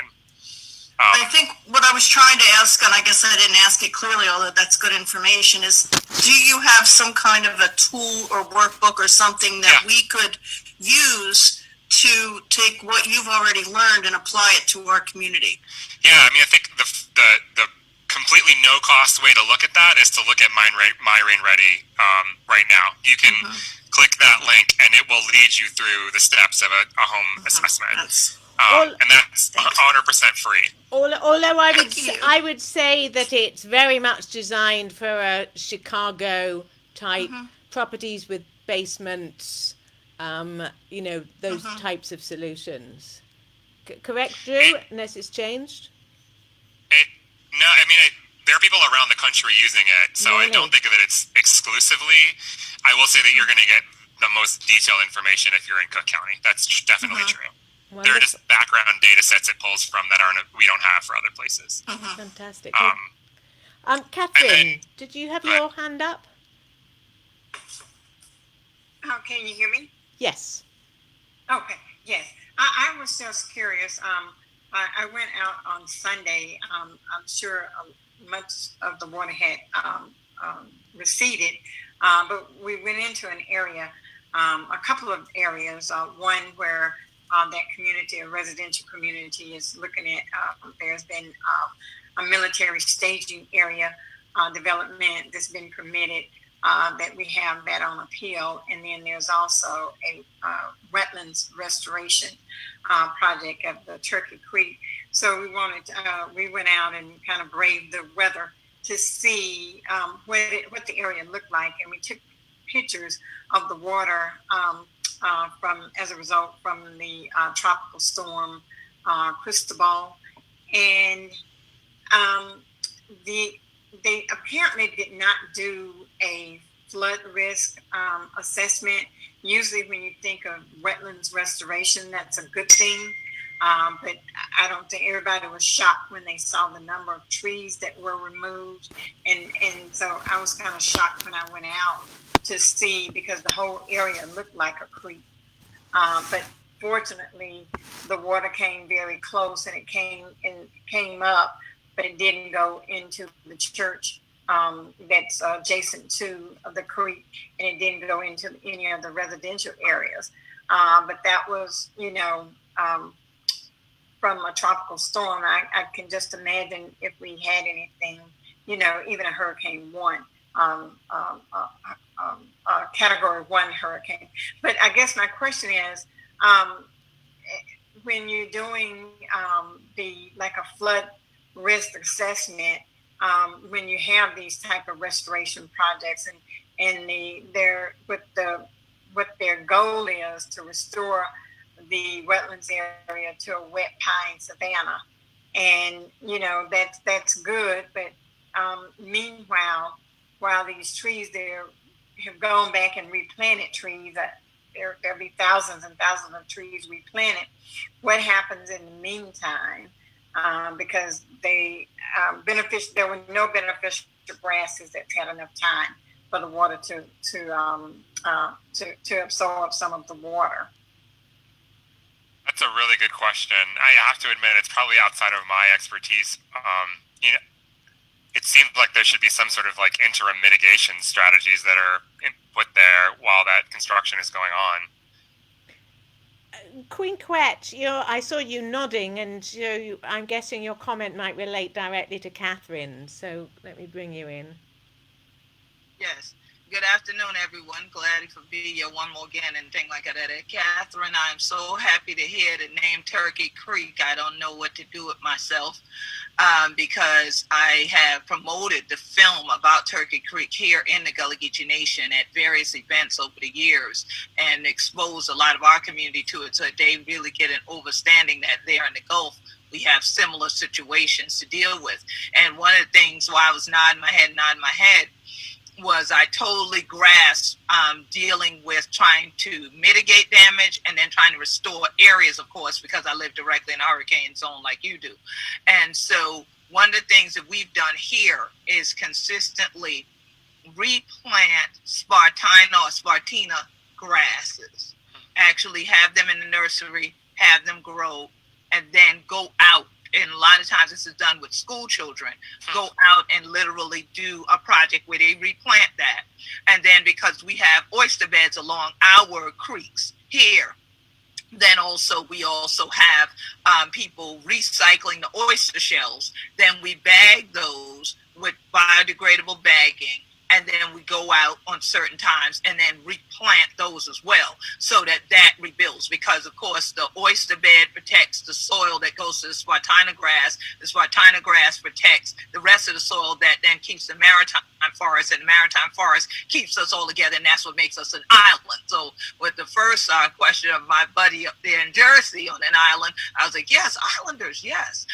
I think what I was trying to ask, and I guess I didn't ask it clearly, although that's good information, is do you have some kind of a tool or workbook or something that we could use to take what you've already learned and apply it to our community? Yeah, I think the completely no-cost way to look at that is to look at My RainReady right now. You can click that link, and it will lead you through the steps of a home assessment. And that's 100% free. Although I would say that it's very much designed for a Chicago type properties with basements, those types of solutions. Correct, Drew? Unless it's changed. No, there are people around the country using it, so really? I don't think of it exclusively. I will say that you're going to get the most detailed information if you're in Cook County. That's definitely true. Wonderful. There are just background data sets it pulls from that we don't have for other places. Fantastic. Catherine, did you have your hand up? Can you hear me? Yes. Okay, yes. I was just curious. I went out on Sunday. I'm sure much of the water had receded, but we went into an area, a couple of areas, one where that community, a residential community, is looking at, there's been a military staging area development that's been permitted, that we have that on appeal. And then there's also a wetlands restoration project of the Turkey Creek. So we went out and kind of braved the weather to see what the area looked like. And we took pictures of the water as a result from the tropical storm Cristobal. And they apparently did not do a flood risk assessment. Usually when you think of wetlands restoration, that's a good thing. But I don't think everybody was shocked when they saw the number of trees that were removed. And so I was kind of shocked when I went out to see, because the whole area looked like a creek. But fortunately, the water came very close, and it came up, but it didn't go into the church that's adjacent to the creek, and it didn't go into any of the residential areas. But that was, from a tropical storm. I can just imagine if we had anything, even a Hurricane 1, Category 1 hurricane. But I guess my question is, when you're doing a flood risk assessment, when you have these type of restoration projects, and what their goal is to restore the wetlands area to a wet pine savanna, and that's good. But meanwhile, while these trees there have gone back and replanted trees, that there'll be thousands and thousands of trees replanted. What happens in the meantime because there were no beneficial grasses that had enough time for the water to absorb some of the water. That's a really good question. I have to admit, it's probably outside of my expertise. It seems like there should be some sort of like interim mitigation strategies that are put there while that construction is going on. Queen Quet, I saw you nodding, and I'm guessing your comment might relate directly to Catherine. So let me bring you in. Yes. Good afternoon, everyone. Glad to be here one more again and things like that. Catherine, I'm so happy to hear the name Turkey Creek. I don't know what to do with myself because I have promoted the film about Turkey Creek here in the Gullah Geechee Nation at various events over the years and exposed a lot of our community to it so that they really get an understanding that there in the Gulf we have similar situations to deal with. And one of the things while I was nodding my head, was I totally grasped dealing with trying to mitigate damage and then trying to restore areas, of course, because I live directly in a hurricane zone like you do. And so one of the things that we've done here is consistently replant Spartina grasses, actually have them in the nursery, have them grow, and then go out. And a lot of times this is done with school children, go out and literally do a project where they replant that. And then because we have oyster beds along our creeks here, then we also have people recycling the oyster shells. Then we bag those with biodegradable bagging. And then we go out on certain times and then replant those as well so that rebuilds. Because, of course, the oyster bed protects the soil that goes to the Spartina grass. The Spartina grass protects the rest of the soil that then keeps the maritime forest. And the maritime forest keeps us all together. And that's what makes us an island. So with the first question of my buddy up there in Jersey on an island, I was like, yes, islanders, yes.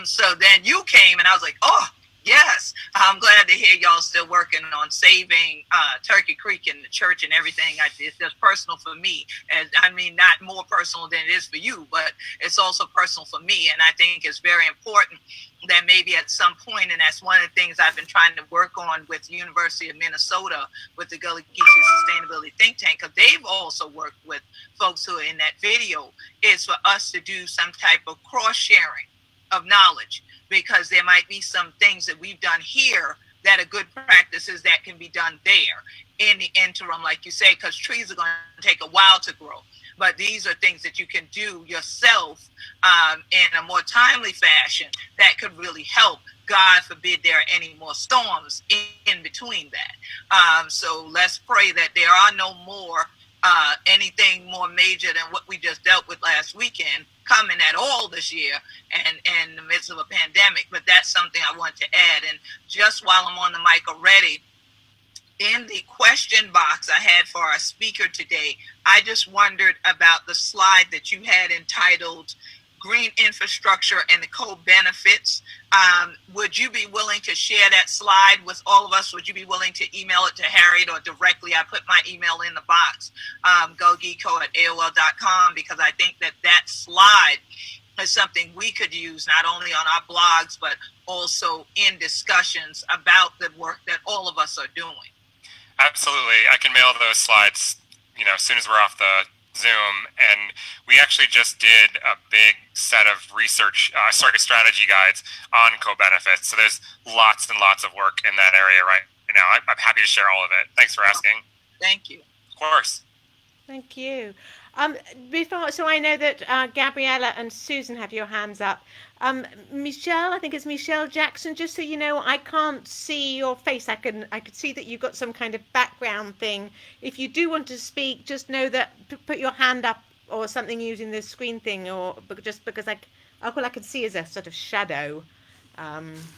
So then you came and I was like, oh, yes, I'm glad to hear y'all still working on saving Turkey Creek and the church and everything. It's just personal for me. And I mean, not more personal than it is for you, but it's also personal for me. And I think it's very important that maybe at some point, and that's one of the things I've been trying to work on with the University of Minnesota, with the Gullah Geechee Sustainability Think Tank, because they've also worked with folks who are in that video, is for us to do some type of cross-sharing of knowledge. Because there might be some things that we've done here that are good practices that can be done there in the interim, like you say, because trees are going to take a while to grow. But these are things that you can do yourself in a more timely fashion that could really help. God forbid there are any more storms in between that. So let's pray that there are no more anything more major than what we just dealt with last weekend coming at all this year and in the midst of a pandemic. But that's something I want to add. And just while I'm on the mic already, in the question box I had for our speaker today, I just wondered about the slide that you had entitled Green Infrastructure and the Co-Benefits. Would you be willing to share that slide with all of us? Would you be willing to email it to Harriet or directly? I put my email in the box, gogeeko@aol.com, because I think that slide is something we could use not only on our blogs, but also in discussions about the work that all of us are doing. Absolutely. I can mail those slides, as soon as we're off the Zoom, and we actually just did a big set of strategy guides on co-benefits. So there's lots and lots of work in that area right now. I'm happy to share all of it. Thanks for asking. Thank you. Of course. Thank you. So I know that Gabriella and Susan have your hands up. Michelle, I think it's Michelle Jackson. Just so you know, I can't see your face. I could see that you've got some kind of background thing. If you do want to speak, just know that put your hand up or something using the screen thing, or just because all I can see is a sort of shadow.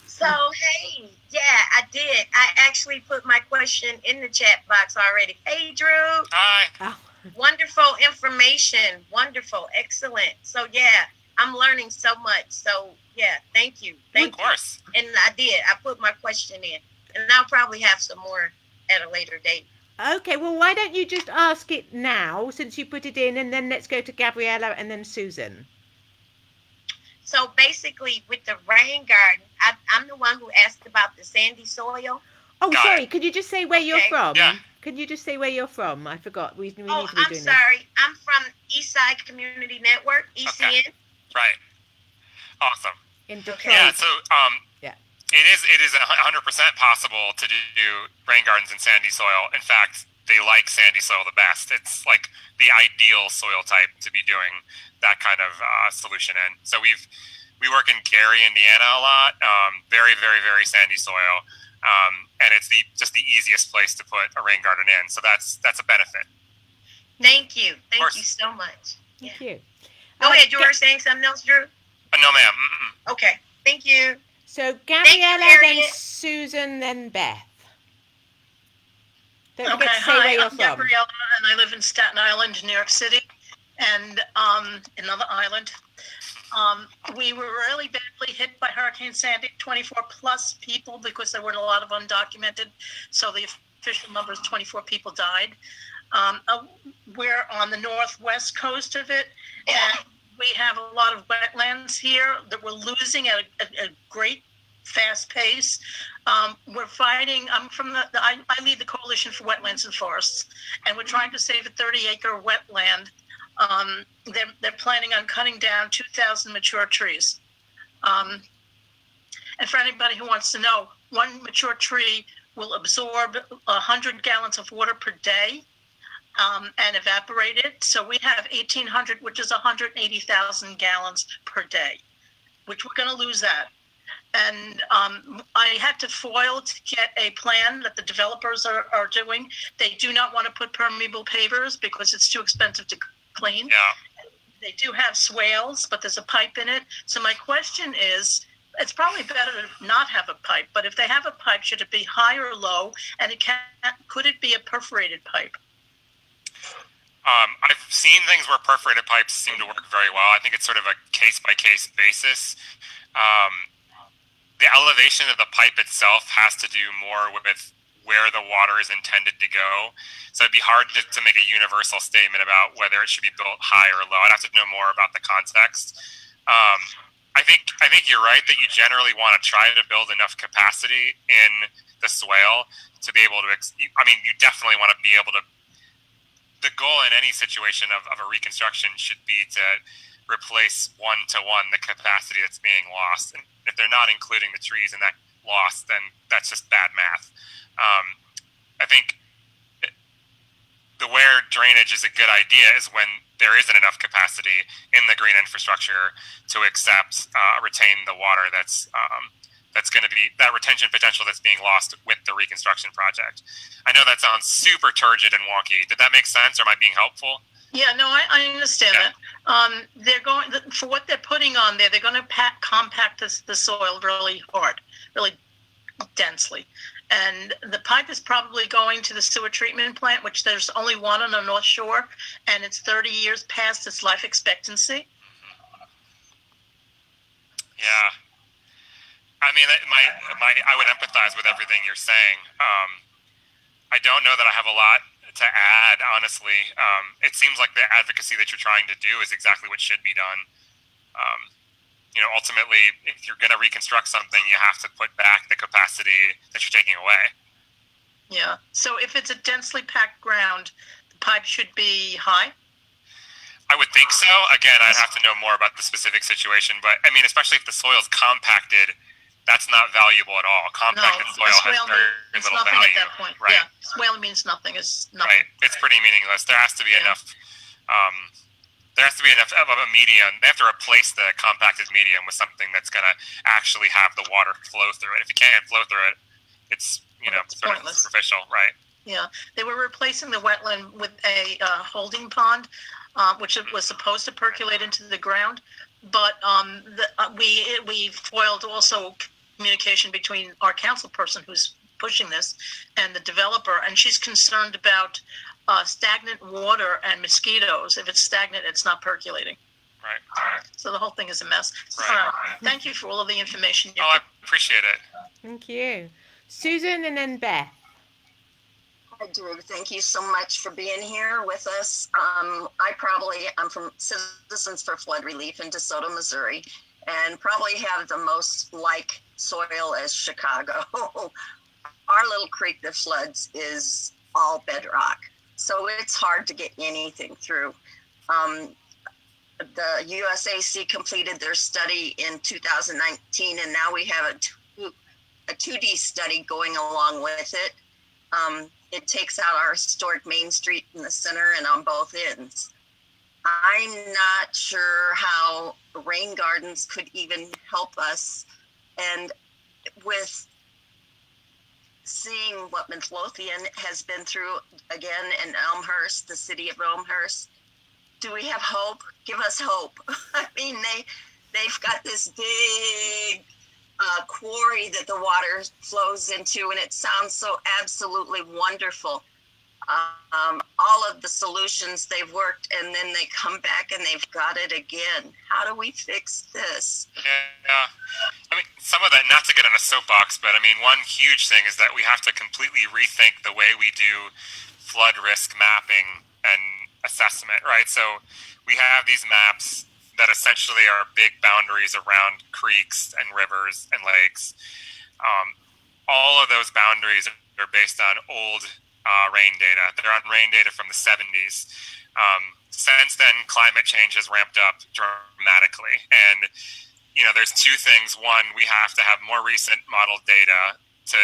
So, hey, yeah, I did. I actually put my question in the chat box already. Hey, Drew. Hi. Oh. Wonderful information. Wonderful. Excellent. So, yeah, I'm learning so much. So, yeah, thank you. Thank you. Of course. And I did. I put my question in. And I'll probably have some more at a later date. Okay, well, why don't you just ask it now since you put it in, and then let's go to Gabriella and then Susan. So basically, with the rain garden, I'm the one who asked about the sandy soil. Oh, Got sorry. it. Could you just say where you're Okay. from? Yeah. Could you just say where you're from? I forgot. We Oh, need to be I'm doing this. sorry. I'm from Eastside Community Network, ECN. Okay. Right. Awesome. In Okay. Detroit. Yeah. So Yeah. it is 100% possible to do rain gardens in sandy soil. In fact, they like sandy soil the best. It's like the ideal soil type to be doing that kind of solution in. So we work in Gary, Indiana a lot. Very, very, very sandy soil, and it's just the easiest place to put a rain garden in. So that's a benefit. Thank you. Thank you so much. Thank you. Go ahead. You were saying something else, Drew? No, ma'am. Mm-mm. Okay. Thank you. So Gabriella, then Harriet. Susan, then Beth. Don't Okay, forget to say hi, where you're I'm from. Gabriella, and I live in Staten Island, New York City, and another island. We were really badly hit by Hurricane Sandy, 24 plus people, because there were a lot of undocumented. So the official number is 24 people died. We're on the northwest coast of it, and we have a lot of wetlands here that we're losing at a great fast pace. We're fighting. I lead the Coalition for Wetlands and Forests, and we're trying to save a 30-acre wetland. They're planning on cutting down 2,000 mature trees. And for anybody who wants to know, one mature tree will absorb 100 gallons of water per day and evaporate it. So we have 1,800, which is 180,000 gallons per day, which we're going to lose that. And I had to foil to get a plan that the developers are doing. They do not want to put permeable pavers because it's too expensive to clean. Yeah. They do have swales, but there's a pipe in it. So my question is, it's probably better to not have a pipe, but if they have a pipe, should it be high or low? And could it be a perforated pipe? I've seen things where perforated pipes seem to work very well. I think it's sort of a case-by-case basis. The elevation of the pipe itself has to do more with where the water is intended to go. So it'd be hard to make a universal statement about whether it should be built high or low. I'd have to know more about the context. I think you're right that you generally want to try to build enough capacity in the swale to be able to. You definitely want to be able to. The goal in any situation of a reconstruction should be to replace one-to-one the capacity that's being lost. And if they're not including the trees in that loss, then that's just bad math. I think the where drainage is a good idea is when there isn't enough capacity in the green infrastructure to accept retain the water that's going to be that retention potential that's being lost with the reconstruction project. I know that sounds super turgid and wonky. Did that make sense, or am I being helpful? Yeah, no, I understand that. They're going for what they're putting on there. They're going to compact the soil really hard, really densely, and the pipe is probably going to the sewer treatment plant, which there's only one on the North Shore, and it's 30 years past its life expectancy. Yeah, I mean, I would empathize with everything you're saying. I don't know that I have a lot to add, honestly. It seems like the advocacy that you're trying to do is exactly what should be done. Ultimately, if you're going to reconstruct something, you have to put back the capacity that you're taking away. Yeah. So if it's a densely packed ground, the pipe should be high? I would think so. Again, I'd have to know more about the specific situation. But, I mean, especially if the soil is compacted, that's not valuable at all. Compacted soil has very little value. At that point. Right. Yeah, swale means nothing. It's nothing. Right. It's pretty meaningless. There has to be enough. There has to be enough of a medium. They have to replace the compacted medium with something that's going to actually have the water flow through it. If you can't flow through it, it's sort of superficial, right? Yeah, they were replacing the wetland with a holding pond, which was supposed to percolate into the ground, but we foiled also communication between our council person who's pushing this and the developer, and she's concerned about stagnant water and mosquitoes. If it's stagnant, it's not percolating. Right. So the whole thing is a mess. Right. Thank you for all of the information. I appreciate it. Thank you. Susan and then Beth. Hi, Drew. Thank you so much for being here with us. I'm from Citizens for Flood Relief in DeSoto, Missouri, and probably have the most like soil as Chicago. Our little creek that floods is all bedrock, so it's hard to get anything through. The USAC completed their study in 2019, and now we have a 2D study going along with it. It takes out our historic Main Street in the center and on both ends. I'm not sure how rain gardens could even help us. And with seeing what Midlothian has been through again in Elmhurst, the city of Elmhurst, do we have hope? Give us hope. I mean, they've got this big quarry that the water flows into, and it sounds so absolutely wonderful. All of the solutions they've worked, and then they come back and they've got it again. How do we fix this? Yeah. I mean, some of that, not to get on a soapbox, but I mean, one huge thing is that we have to completely rethink the way we do flood risk mapping and assessment, right? So we have these maps that essentially are big boundaries around creeks and rivers and lakes. All of those boundaries are based on old rain data. They're on rain data from the 70s. Since then, climate change has ramped up dramatically. And, you know, there's two things. One, we have to have more recent model data to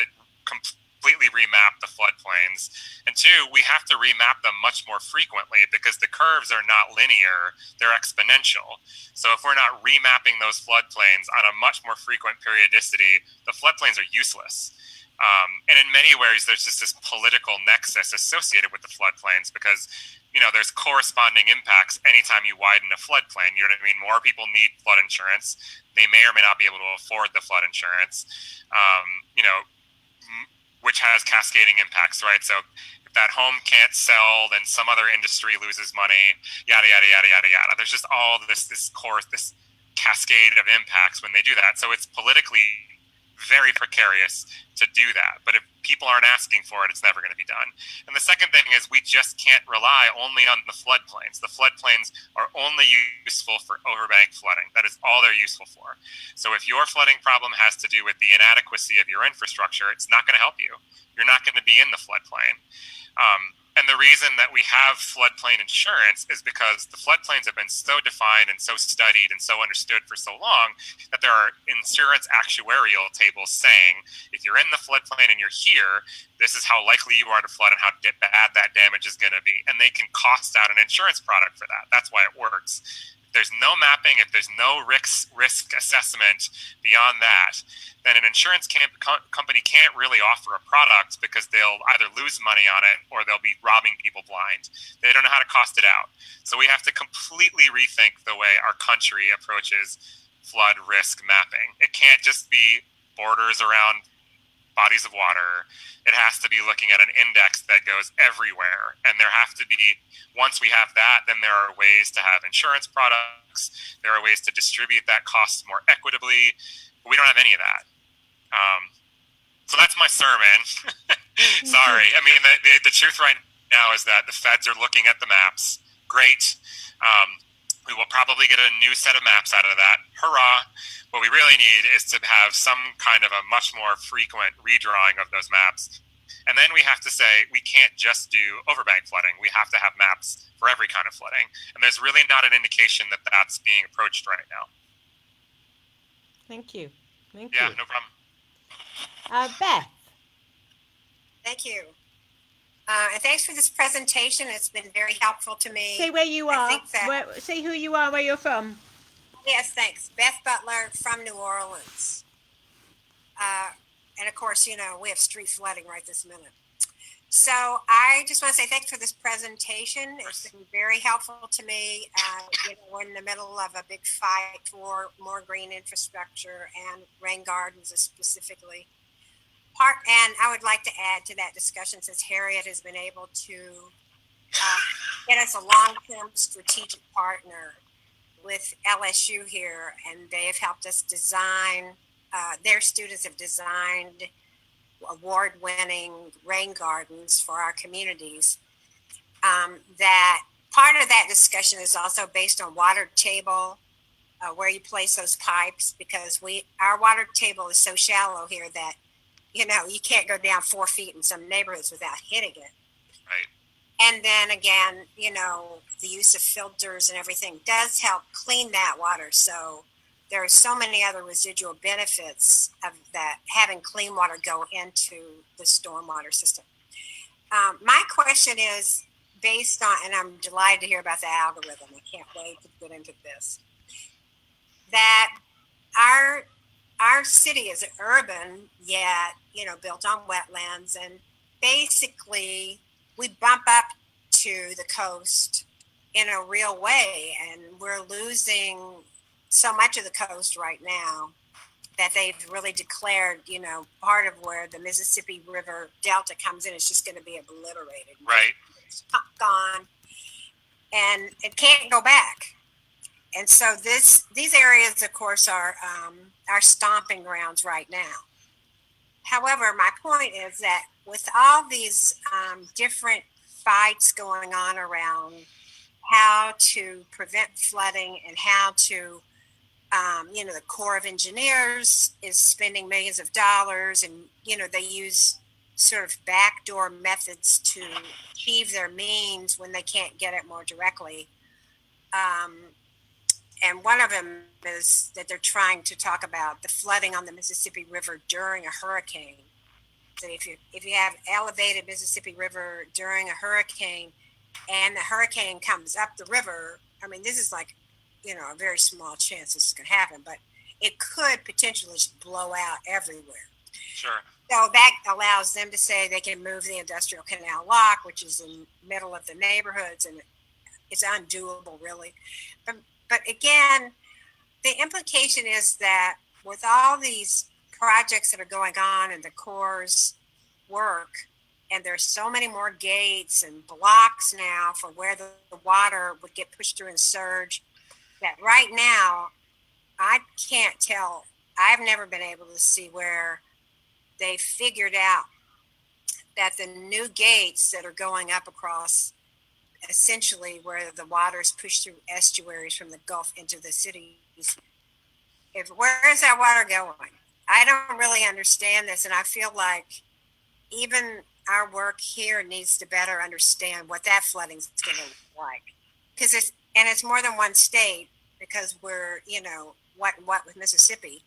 completely remap the floodplains. And two, we have to remap them much more frequently because the curves are not linear, they're exponential. So if we're not remapping those floodplains on a much more frequent periodicity, the floodplains are useless. And in many ways, there's just this political nexus associated with the floodplains because, you know, there's corresponding impacts anytime you widen a floodplain. You know what I mean? More people need flood insurance. They may or may not be able to afford the flood insurance, you know, which has cascading impacts, right? So if that home can't sell, then some other industry loses money, yada, yada, yada, yada, yada. There's just all this cascade of impacts when they do that. So it's politically very precarious to do that. But if people aren't asking for it, it's never going to be done. And the second thing is we just can't rely only on the floodplains. The floodplains are only useful for overbank flooding. That is all they're useful for. So if your flooding problem has to do with the inadequacy of your infrastructure, it's not going to help you. You're not going to be in the floodplain. And the reason that we have floodplain insurance is because the floodplains have been so defined and so studied and so understood for so long that there are insurance actuarial tables saying, if you're in the floodplain and you're here, this is how likely you are to flood and how bad that damage is going to be. And they can cost out an insurance product for that. That's why it works. If there's no mapping, if there's no risk assessment beyond that, then an insurance company can't really offer a product because they'll either lose money on it or they'll be robbing people blind. They don't know how to cost it out. So we have to completely rethink the way our country approaches flood risk mapping. It can't just be borders around bodies of water. It has to be looking at an index that goes everywhere. And there have to be, once we have that, then there are ways to have insurance products. There are ways to distribute that cost more equitably. But we don't have any of that. So that's my sermon. Sorry. I mean, the truth right now is that the feds are looking at the maps. Great. We will probably get a new set of maps out of that. Hurrah. What we really need is to have some kind of a much more frequent redrawing of those maps. And then we have to say, we can't just do overbank flooding. We have to have maps for every kind of flooding. And there's really not an indication that that's being approached right now. Thank you. Yeah, no problem. Beth. Thank you. And thanks for this presentation. It's been very helpful to me. Say where you are. That, say who you are, where you're from. Yes, thanks. Beth Butler from New Orleans. And of course, you know, we have street flooding right this minute. So I just want to say thanks for this presentation. It's been very helpful to me. You know, we're in the middle of a big fight for more green infrastructure and rain gardens specifically. And I would like to add to that discussion, since Harriet has been able to get us a long-term strategic partner with LSU here, and they have helped us design, their students have designed award-winning rain gardens for our communities. That part of that discussion is also based on water table where you place those pipes, because our water table is so shallow here that, you know, you can't go down 4 feet in some neighborhoods without hitting it. Right. And then again, you know, the use of filters and everything does help clean that water. So there are so many other residual benefits of that, having clean water go into the stormwater system. My question is based on, and I'm delighted to hear about the algorithm. I can't wait to get into this. That our city is urban, yet, you know, built on wetlands, and basically we bump up to the coast in a real way, and we're losing so much of the coast right now that they've really declared, you know, part of where the Mississippi River Delta comes in is just going to be obliterated. Right. It's gone, and it can't go back. And so these areas, of course, are stomping grounds right now. However, my point is that with all these different fights going on around how to prevent flooding and how to, you know, the Corps of Engineers is spending millions of dollars, and, you know, they use sort of backdoor methods to achieve their means when they can't get it more directly. And one of them is that they're trying to talk about the flooding on the Mississippi River during a hurricane. So if you have elevated Mississippi River during a hurricane, and the hurricane comes up the river, I mean, this is like, you know, a very small chance this is going to happen, but it could potentially just blow out everywhere. Sure. So that allows them to say they can move the industrial canal lock, which is in the middle of the neighborhoods, and it's undoable, really. But again, the implication is that with all these projects that are going on in the Corps' work, and there's so many more gates and blocks now for where the water would get pushed through and surge, that right now, I can't tell. I've never been able to see where they figured out that the new gates that are going up across essentially where the water is pushed through estuaries from the Gulf into the cities. Where is that water going? I don't really understand this, and I feel like even our work here needs to better understand what that flooding is going to look like, because it's more than one state, because we're, you know, what with Mississippi,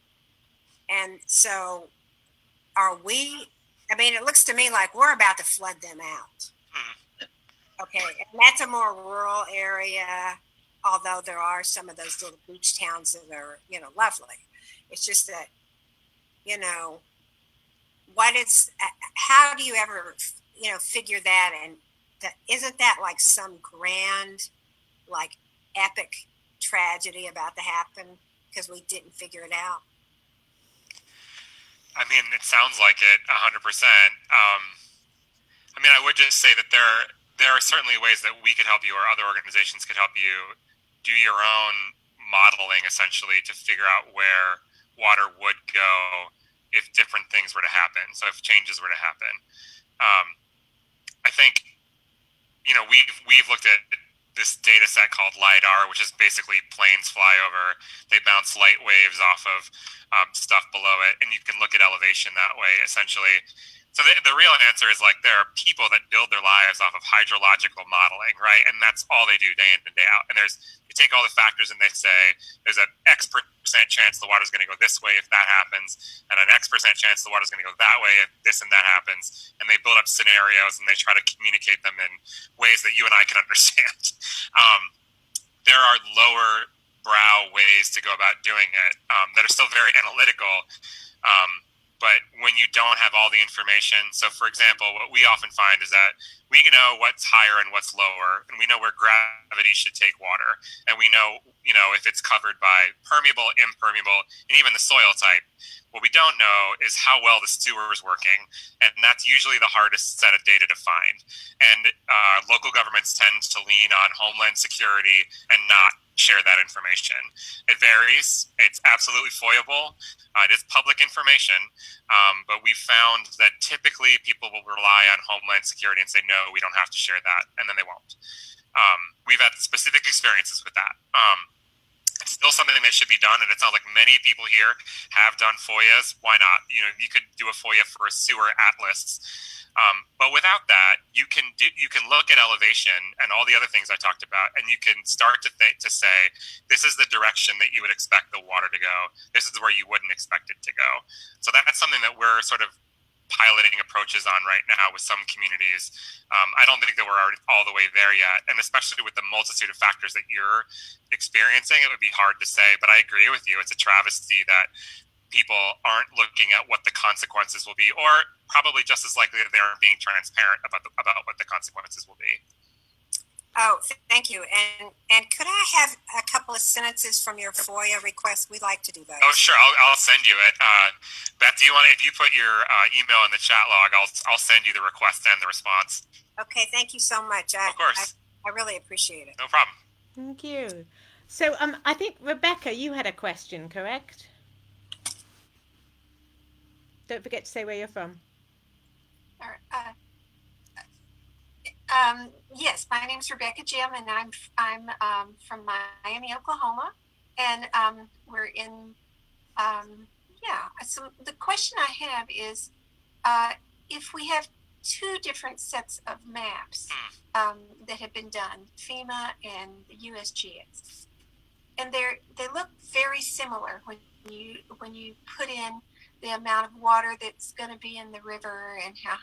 and so are we? I mean, it looks to me like we're about to flood them out. Okay, and that's a more rural area, although there are some of those little beach towns that are, you know, lovely. It's just that, you know, how do you ever, you know, figure that? And isn't that like some grand, like epic tragedy about to happen because we didn't figure it out? I mean, it sounds like it 100%. I mean, I would just say that there are certainly ways that we could help you, or other organizations could help you do your own modeling, essentially, to figure out where water would go if different things were to happen. So if changes were to happen, I think, you know, we've looked at this data set called LIDAR, which is basically planes fly over. They bounce light waves off of stuff below it, and you can look at elevation that way, essentially. So the real answer is, like, there are people that build their lives off of hydrological modeling, right? And that's all they do day in and day out. And you take all the factors and they say there's an X% chance the water's going to go this way if that happens, and an X% chance the water's going to go that way if this and that happens. And they build up scenarios and they try to communicate them in ways that you and I can understand. There are lower brow ways to go about doing it that are still very analytical. But when you don't have all the information, so for example, what we often find is that we know what's higher and what's lower, and we know where gravity should take water, and we know, you know, if it's covered by permeable, impermeable, and even the soil type. What we don't know is how well the sewer is working, and that's usually the hardest set of data to find. And local governments tend to lean on Homeland Security and not share that information. It varies. It's absolutely foiable. It is public information, but we found that typically people will rely on Homeland Security and say, no, we don't have to share that, and then they won't. We've had specific experiences with that. It's still something that should be done, and it sounds like many people here have done FOIAs. Why not? You could do a FOIA for a sewer atlas, but without that, you can look at elevation and all the other things I talked about, and you can start to say, this is the direction that you would expect the water to go. This is where you wouldn't expect it to go. So that's something that we're sort of piloting approaches on right now with some communities. I don't think that we're all the way there yet, and especially with the multitude of factors that you're experiencing, it would be hard to say. But I agree with you. It's a travesty that people aren't looking at what the consequences will be, or probably just as likely that they aren't being transparent about what the consequences will be. Oh, thank you. And could I have a couple of sentences from your FOIA request? We'd like to do those. Oh, sure. I'll send you it. Beth, if you put your email in the chat log, I'll send you the request and the response. Okay, thank you so much. Of course. I really appreciate it. No problem. Thank you. So I think, Rebecca, you had a question, correct? Don't forget to say where you're from. Yes, my name's Rebecca Jim, and I'm from Miami, Oklahoma, and we're in So the question I have is, if we have two different sets of maps that have been done, FEMA and the USGS, and they look very similar when you put in the amount of water that's going to be in the river and how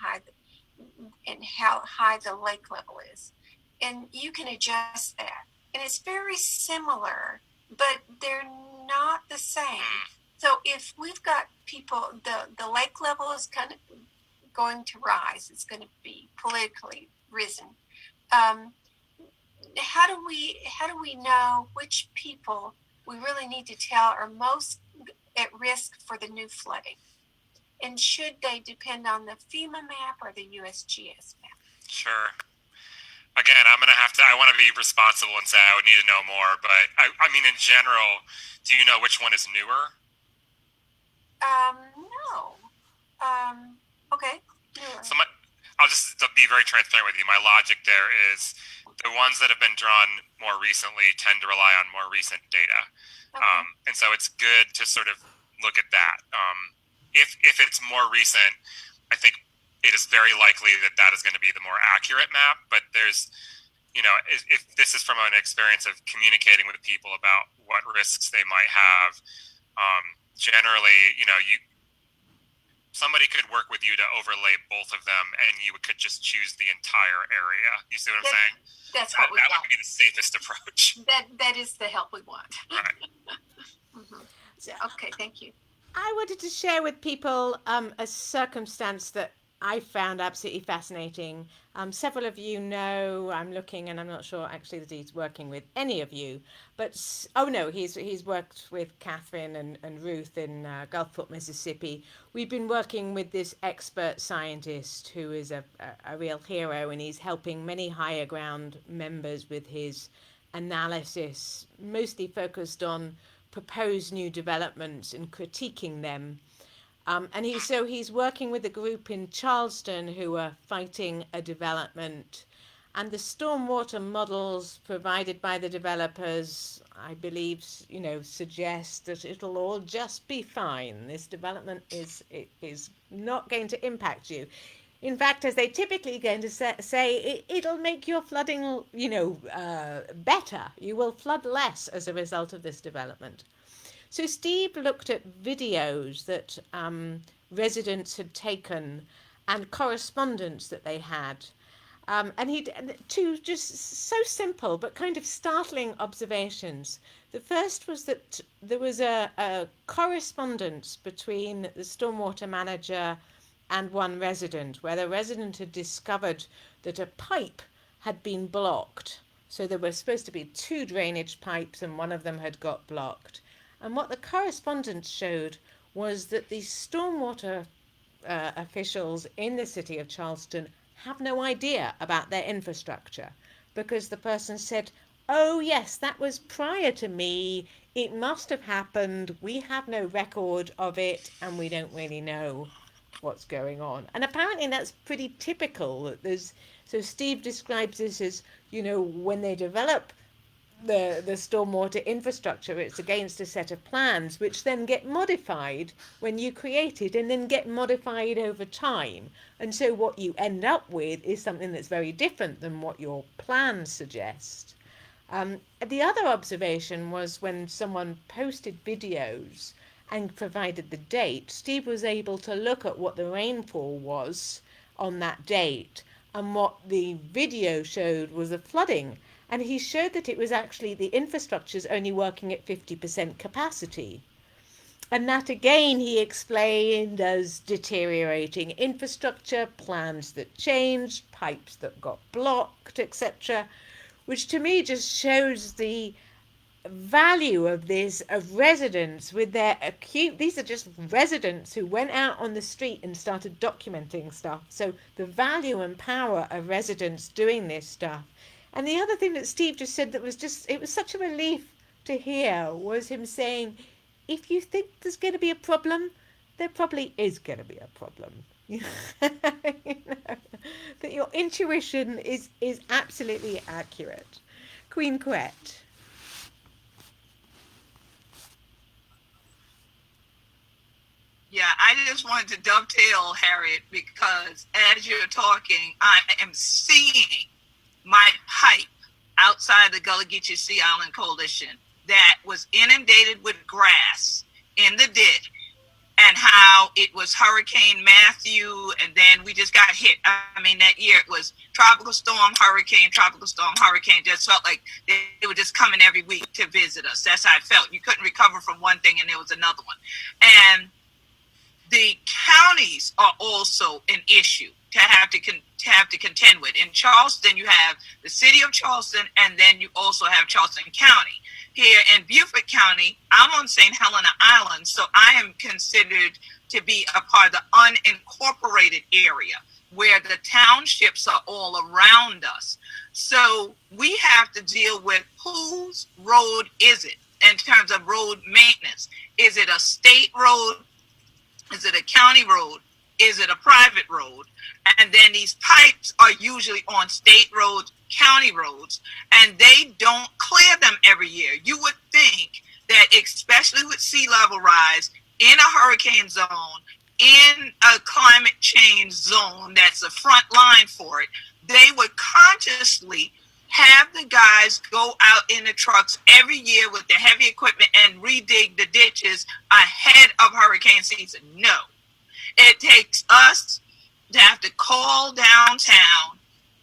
high the lake level is, and you can adjust that, and it's very similar, but they're not the same. So if we've got people, the lake level is kind of going to rise, it's going to be politically risen. How do we know which people we really need to tell are most at risk for the new flooding? And should they depend on the FEMA map or the USGS map? Sure. Again, I want to be responsible and say I would need to know more, but I mean, in general, do you know which one is newer? No. Okay. Newer. So I'll just be very transparent with you. My logic there is the ones that have been drawn more recently tend to rely on more recent data. Okay. And so it's good to sort of look at that. If it's more recent, I think it is very likely that is going to be the more accurate map. But there's, if this is from an experience of communicating with people about what risks they might have, generally, somebody could work with you to overlay both of them, and you could just choose the entire area. You see what I'm saying? That's what we want. That would be the safest approach. That is the help we want. Right. Okay, thank you. I wanted to share with people a circumstance that I found absolutely fascinating. Several of you know I'm looking, and I'm not sure actually that he's working with any of you, but he's worked with Catherine and Ruth in Gulfport, Mississippi. We've been working with this expert scientist who is a real hero, and he's helping many higher ground members with his analysis, mostly focused on proposed new developments and critiquing them. And he's working with a group in Charleston who are fighting a development, and the stormwater models provided by the developers, I believe, suggest that it'll all just be fine. This development is not going to impact you. In fact, as they typically going to say, it'll make your flooding, better. You will flood less as a result of this development. So Steve looked at videos that residents had taken and correspondence that they had. And he did two just so simple but kind of startling observations. The first was that there was a correspondence between the stormwater manager and one resident, where the resident had discovered that a pipe had been blocked. So there were supposed to be two drainage pipes, and one of them had got blocked. And what the correspondence showed was that the stormwater officials in the city of Charleston have no idea about their infrastructure, because the person said, oh yes, that was prior to me, it must have happened, we have no record of it, and we don't really know what's going on. And apparently that's pretty typical. So Steve describes this as, when they develop the stormwater infrastructure. It's against a set of plans which then get modified when you create it and then get modified over time. And so what you end up with is something that's very different than what your plans suggest. The other observation was when someone posted videos and provided the date, Steve was able to look at what the rainfall was on that date, and what the video showed was the flooding. And he showed that it was actually the infrastructure's only working at 50% capacity. And that again he explained as deteriorating infrastructure, plans that changed, pipes that got blocked, etc., which to me just shows the value of this, of residents with their acute, these are just residents who went out on the street and started documenting stuff. So the value and power of residents doing this stuff. And the other thing that Steve just said that was just, it was such a relief to hear, was him saying, if you think there's going to be a problem, there probably is going to be a problem. You know, that your intuition is absolutely accurate. Queen Quet. Yeah, I just wanted to dovetail, Harriet, because as you're talking, I am seeing my pipe outside the Gullah Geechee Sea Island Coalition that was inundated with grass in the ditch, and how it was Hurricane Matthew, and then we just got hit. I mean, that year it was tropical storm, hurricane, just felt like they were just coming every week to visit us. That's how I felt. You couldn't recover from one thing and there was another one. And the counties are also an issue to have to contend with. In Charleston, you have the city of Charleston, and then you also have Charleston County. Here in Beaufort County, I'm on St. Helena Island, so I am considered to be a part of the unincorporated area where the townships are all around us. So we have to deal with whose road is it in terms of road maintenance. Is it a state road? Is it a county road? Is it a private road? And then these pipes are usually on state roads, county roads, and they don't clear them every year. You would think that, especially with sea level rise, in a hurricane zone, in a climate change zone that's a front line for it, they would consciously have the guys go out in the trucks every year with the heavy equipment and redig the ditches ahead of hurricane season. No. It takes us to have to call downtown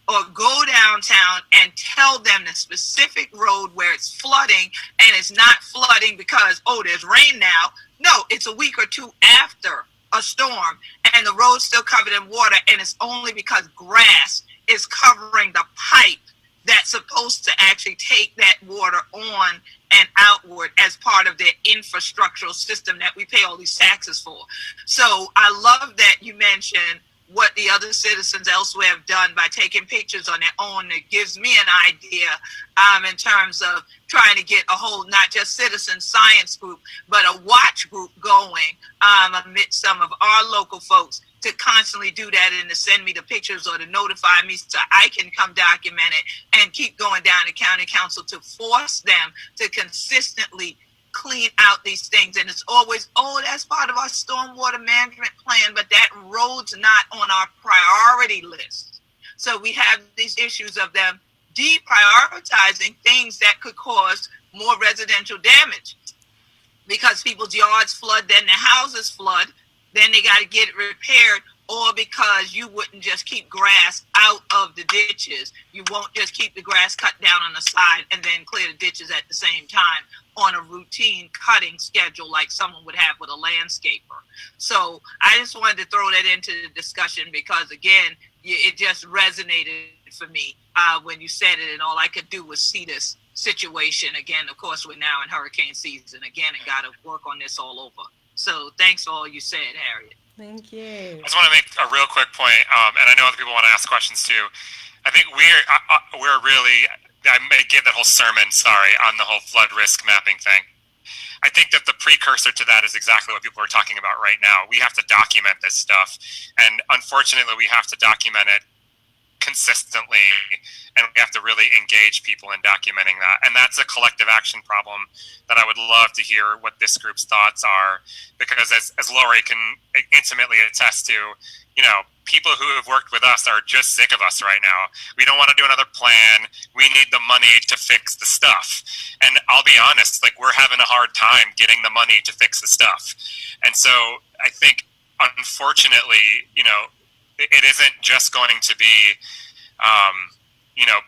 or go downtown and tell them the specific road where it's flooding, and it's not flooding because, oh, there's rain now. No, it's a week or two after a storm and the road's still covered in water, and it's only because grass is covering the pipe that's supposed to actually take that water on and outward as part of their infrastructural system that we pay all these taxes for. So I love that you mentioned what the other citizens elsewhere have done by taking pictures on their own. It gives me an idea in terms of trying to get a whole, not just citizen science group, but a watch group going amidst some of our local folks to constantly do that and to send me the pictures or to notify me so I can come document it and keep going down to county council to force them to consistently clean out these things. And it's always, oh, that's part of our stormwater management plan, but that road's not on our priority list. So we have these issues of them deprioritizing things that could cause more residential damage because people's yards flood, then their houses flood, then they got to get it repaired, or because you wouldn't just keep grass out of the ditches. You won't just keep the grass cut down on the side and then clear the ditches at the same time on a routine cutting schedule like someone would have with a landscaper. So I just wanted to throw that into the discussion because, again, it just resonated for me when you said it, and all I could do was see this situation. Again, of course, we're now in hurricane season again and got to work on this all over. So thanks for all you said, Harriet. Thank you. I just want to make a real quick point, and I know other people want to ask questions too. I think we're really, I may give that whole sermon, on the whole flood risk mapping thing. I think that the precursor to that is exactly what people are talking about right now. We have to document this stuff, and unfortunately we have to document it consistently, and we have to really engage people in documenting that. And that's a collective action problem that I would love to hear what this group's thoughts are, because as Lori can intimately attest to, you know, people who have worked with us are just sick of us right now. We don't want to do another plan. We need the money to fix the stuff. And I'll be honest, like, we're having a hard time getting the money to fix the stuff. And so I think, unfortunately, you know, it isn't just going to be, you know,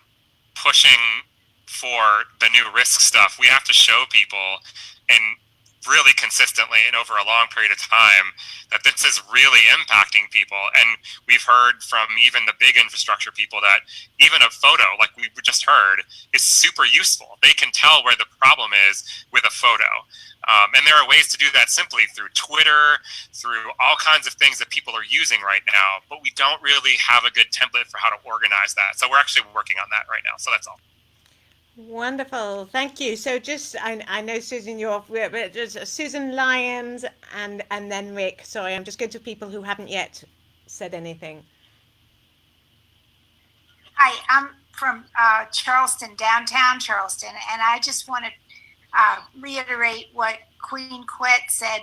pushing for the new risk stuff. We have to show people, and really consistently and over a long period of time, that this is really impacting people. And we've heard from even the big infrastructure people that even a photo, like we just heard, is super useful. They can tell where the problem is with a photo. And there are ways to do that simply through Twitter, through all kinds of things that people are using right now, but we don't really have a good template for how to organize that. So we're actually working on that right now. So that's all. Wonderful, thank you. So just, I know Susan, you're, but just Susan Lyons and then Rick. Sorry, I'm just going to people who haven't yet said anything. Hi, I'm from Charleston, downtown Charleston, and I just want to reiterate what Queen Quet said.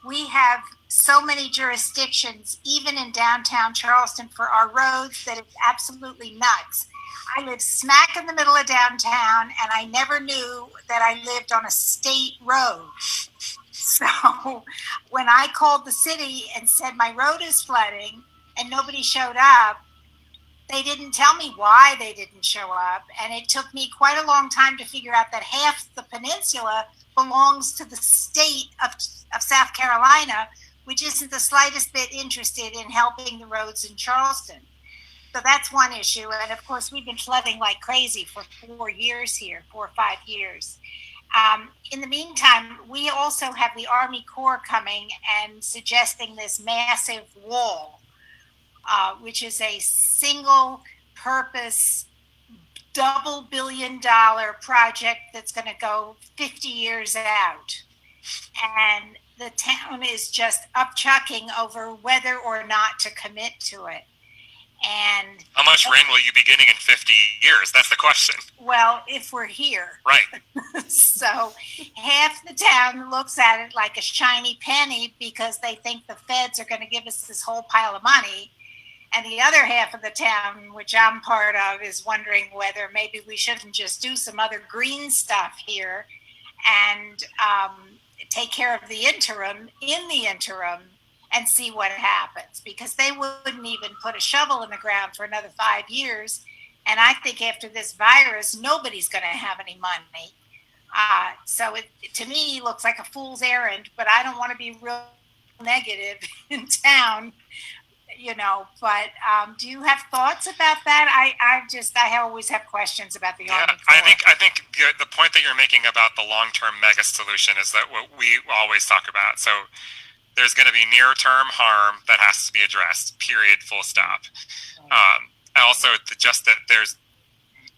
We have so many jurisdictions, even in downtown Charleston, for our roads that it's absolutely nuts. I live smack in the middle of downtown, and I never knew that I lived on a state road. So when I called the city and said my road is flooding and nobody showed up, they didn't tell me why they didn't show up. And it took me quite a long time to figure out that half the peninsula belongs to the state of South Carolina, which isn't the slightest bit interested in helping the roads in Charleston. So that's one issue. And of course, we've been flooding like crazy for 4 years here, 4 or 5 years. In the meantime, we also have the Army Corps coming and suggesting this massive wall, which is a single purpose, double $1 billion project that's going to go 50 years out. And the town is just upchucking over whether or not to commit to it. And how much rain will you be getting in 50 years? That's the question. Well, if we're here. Right. So half the town looks at it like a shiny penny because they think the feds are going to give us this whole pile of money. And the other half of the town, which I'm part of, is wondering whether maybe we shouldn't just do some other green stuff here and take care of the interim in the interim and see what happens, because they wouldn't even put a shovel in the ground for another 5 years. And I think after this virus, nobody's going to have any money. So it, to me, looks like a fool's errand, but I don't want to be real negative in town, you know, but do you have thoughts about that? I always have questions about the Army Corps. I think the point that you're making about the long-term mega solution is that what we always talk about. So there's going to be near-term harm that has to be addressed, period, full stop. I also suggest that there's,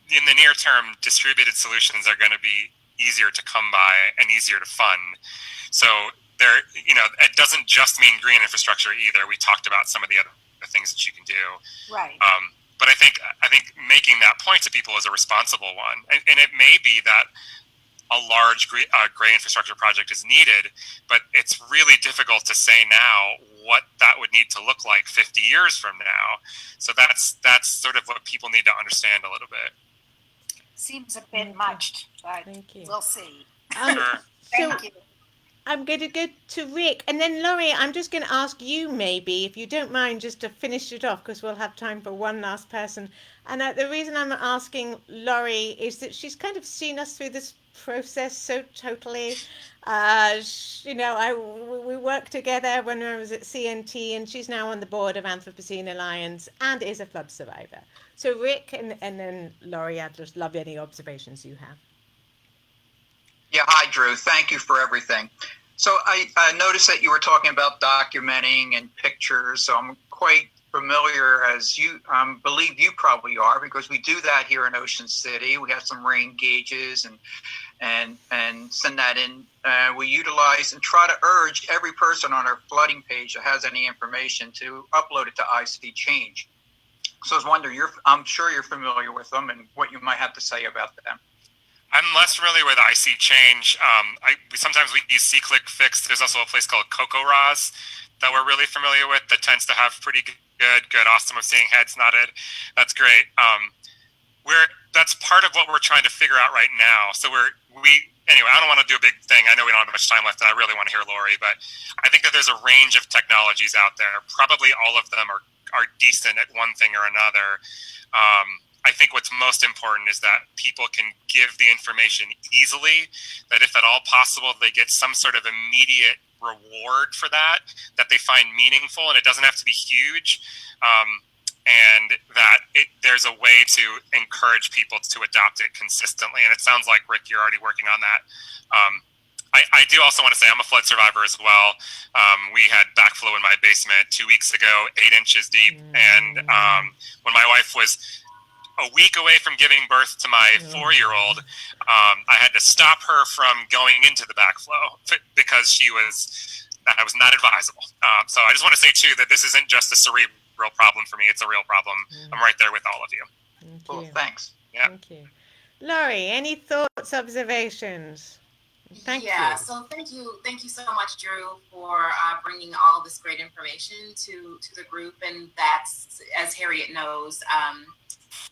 in the near term, distributed solutions are going to be easier to come by and easier to fund. So there, you know, it doesn't just mean green infrastructure either. We talked about some of the other things that you can do. Right. But I think making that point to people is a responsible one. And it may be that a large gray infrastructure project is needed, but it's really difficult to say now what that would need to look like 50 years from now. So that's sort of what people need to understand a little bit. Seems a bit much, but we'll see. Sure. Thank you. I'm going to go to Rick, and then Laurie, I'm just going to ask you maybe, if you don't mind, just to finish it off, because we'll have time for one last person. And the reason I'm asking Laurie is that she's kind of seen us through this process so totally. You know, we worked together when I was at CNT, and she's now on the board of Anthropocene Alliance and is a flood survivor. So Rick, and then Laurie, I'd just love any observations you have. Yeah, hi, Drew. Thank you for everything. So I noticed that you were talking about documenting and pictures. So I'm quite familiar, as you believe you probably are, because we do that here in Ocean City. We have some rain gauges and send that in. We utilize and try to urge every person on our flooding page that has any information to upload it to IC Change. So I was wondering, I'm sure you're familiar with them and what you might have to say about them. I'm less familiar with IC Change. Sometimes we use C-Click Fix. There's also a place called CocoRoz that we're really familiar with that tends to have pretty good. Awesome. I'm seeing heads nodded. That's great. That's part of what we're trying to figure out right now. So anyway, I don't want to do a big thing. I know we don't have much time left, and I really want to hear Lori, but I think that there's a range of technologies out there. Probably all of them are decent at one thing or another. I think what's most important is that people can give the information easily, that if at all possible, they get some sort of immediate reward for that they find meaningful, and it doesn't have to be huge. And that there's a way to encourage people to adopt it consistently. And it sounds like, Rick, you're already working on that. I do also want to say I'm a flood survivor as well. We had backflow in my basement 2 weeks ago, 8 inches deep. And when my wife was a week away from giving birth to my 4-year-old, I had to stop her from going into the backflow because that was not advisable. So I just want to say, too, that this isn't just a cerebral problem for me. It's a real problem. I'm right there with all of you. Cool, thanks. Yeah. Thank you. Laurie, any thoughts, observations? Thank you. So thank you so much, Drew, for bringing all this great information to the group. And that's, as Harriet knows,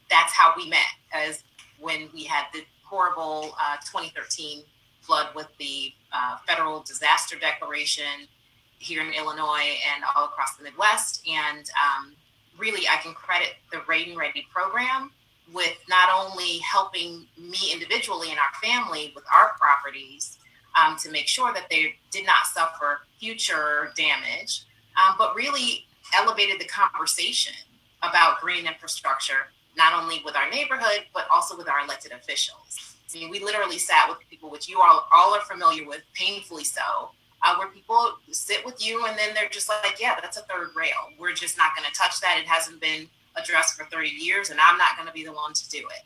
that's how we met, as when we had the horrible 2013 flood with the federal disaster declaration here in Illinois and all across the Midwest. And really, I can credit the RainReady program with not only helping me individually and our family with our properties to make sure that they did not suffer future damage, but really elevated the conversation about green infrastructure, not only with our neighborhood, but also with our elected officials. I mean, we literally sat with people, which you all are familiar with, painfully so, where people sit with you and then they're just like, yeah, that's a third rail. We're just not going to touch that. It hasn't been addressed for 30 years, and I'm not going to be the one to do it.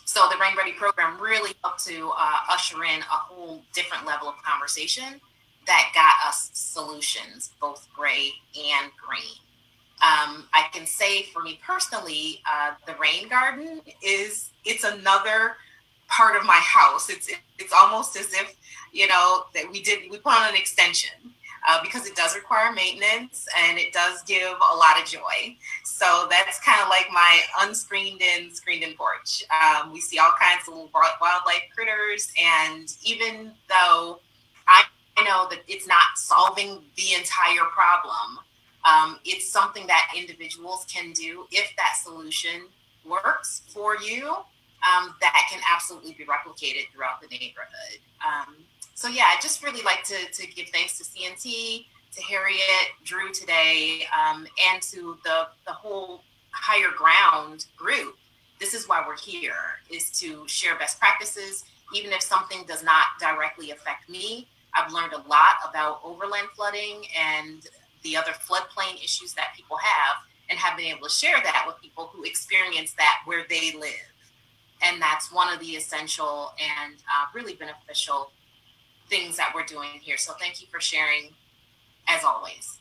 So the RainReady program really helped to usher in a whole different level of conversation that got us solutions, both gray and green. I can say for me personally, the rain garden it's another part of my house. It's almost as if, that we put on an extension because it does require maintenance and it does give a lot of joy. So that's kind of like my unscreened in, screened in porch. We see all kinds of little wildlife critters, and even though I know that it's not solving the entire problem, it's something that individuals can do if that solution works for you. That can absolutely be replicated throughout the neighborhood. So yeah, I just really like to give thanks to CNT, to Harriet, Drew today, and to the whole Higher Ground group. This is why we're here, is to share best practices. Even if something does not directly affect me, I've learned a lot about overland flooding and the other floodplain issues that people have been able to share that with people who experience that where they live. And that's one of the essential and really beneficial things that we're doing here. So thank you for sharing, as always.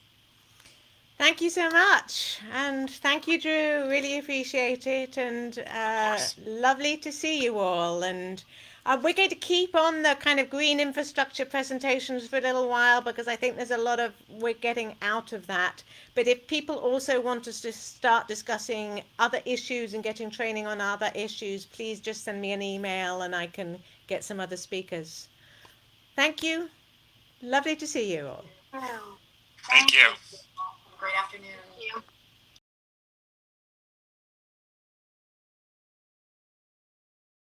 Thank you so much. And thank you, Drew. Really appreciate it. And lovely to see you all. And we're going to keep on the kind of green infrastructure presentations for a little while, because I think there's a lot we're getting out of that. But if people also want us to start discussing other issues and getting training on other issues, please just send me an email and I can get some other speakers. Thank you. Lovely to see you all. Thank you. Great afternoon. Thank you.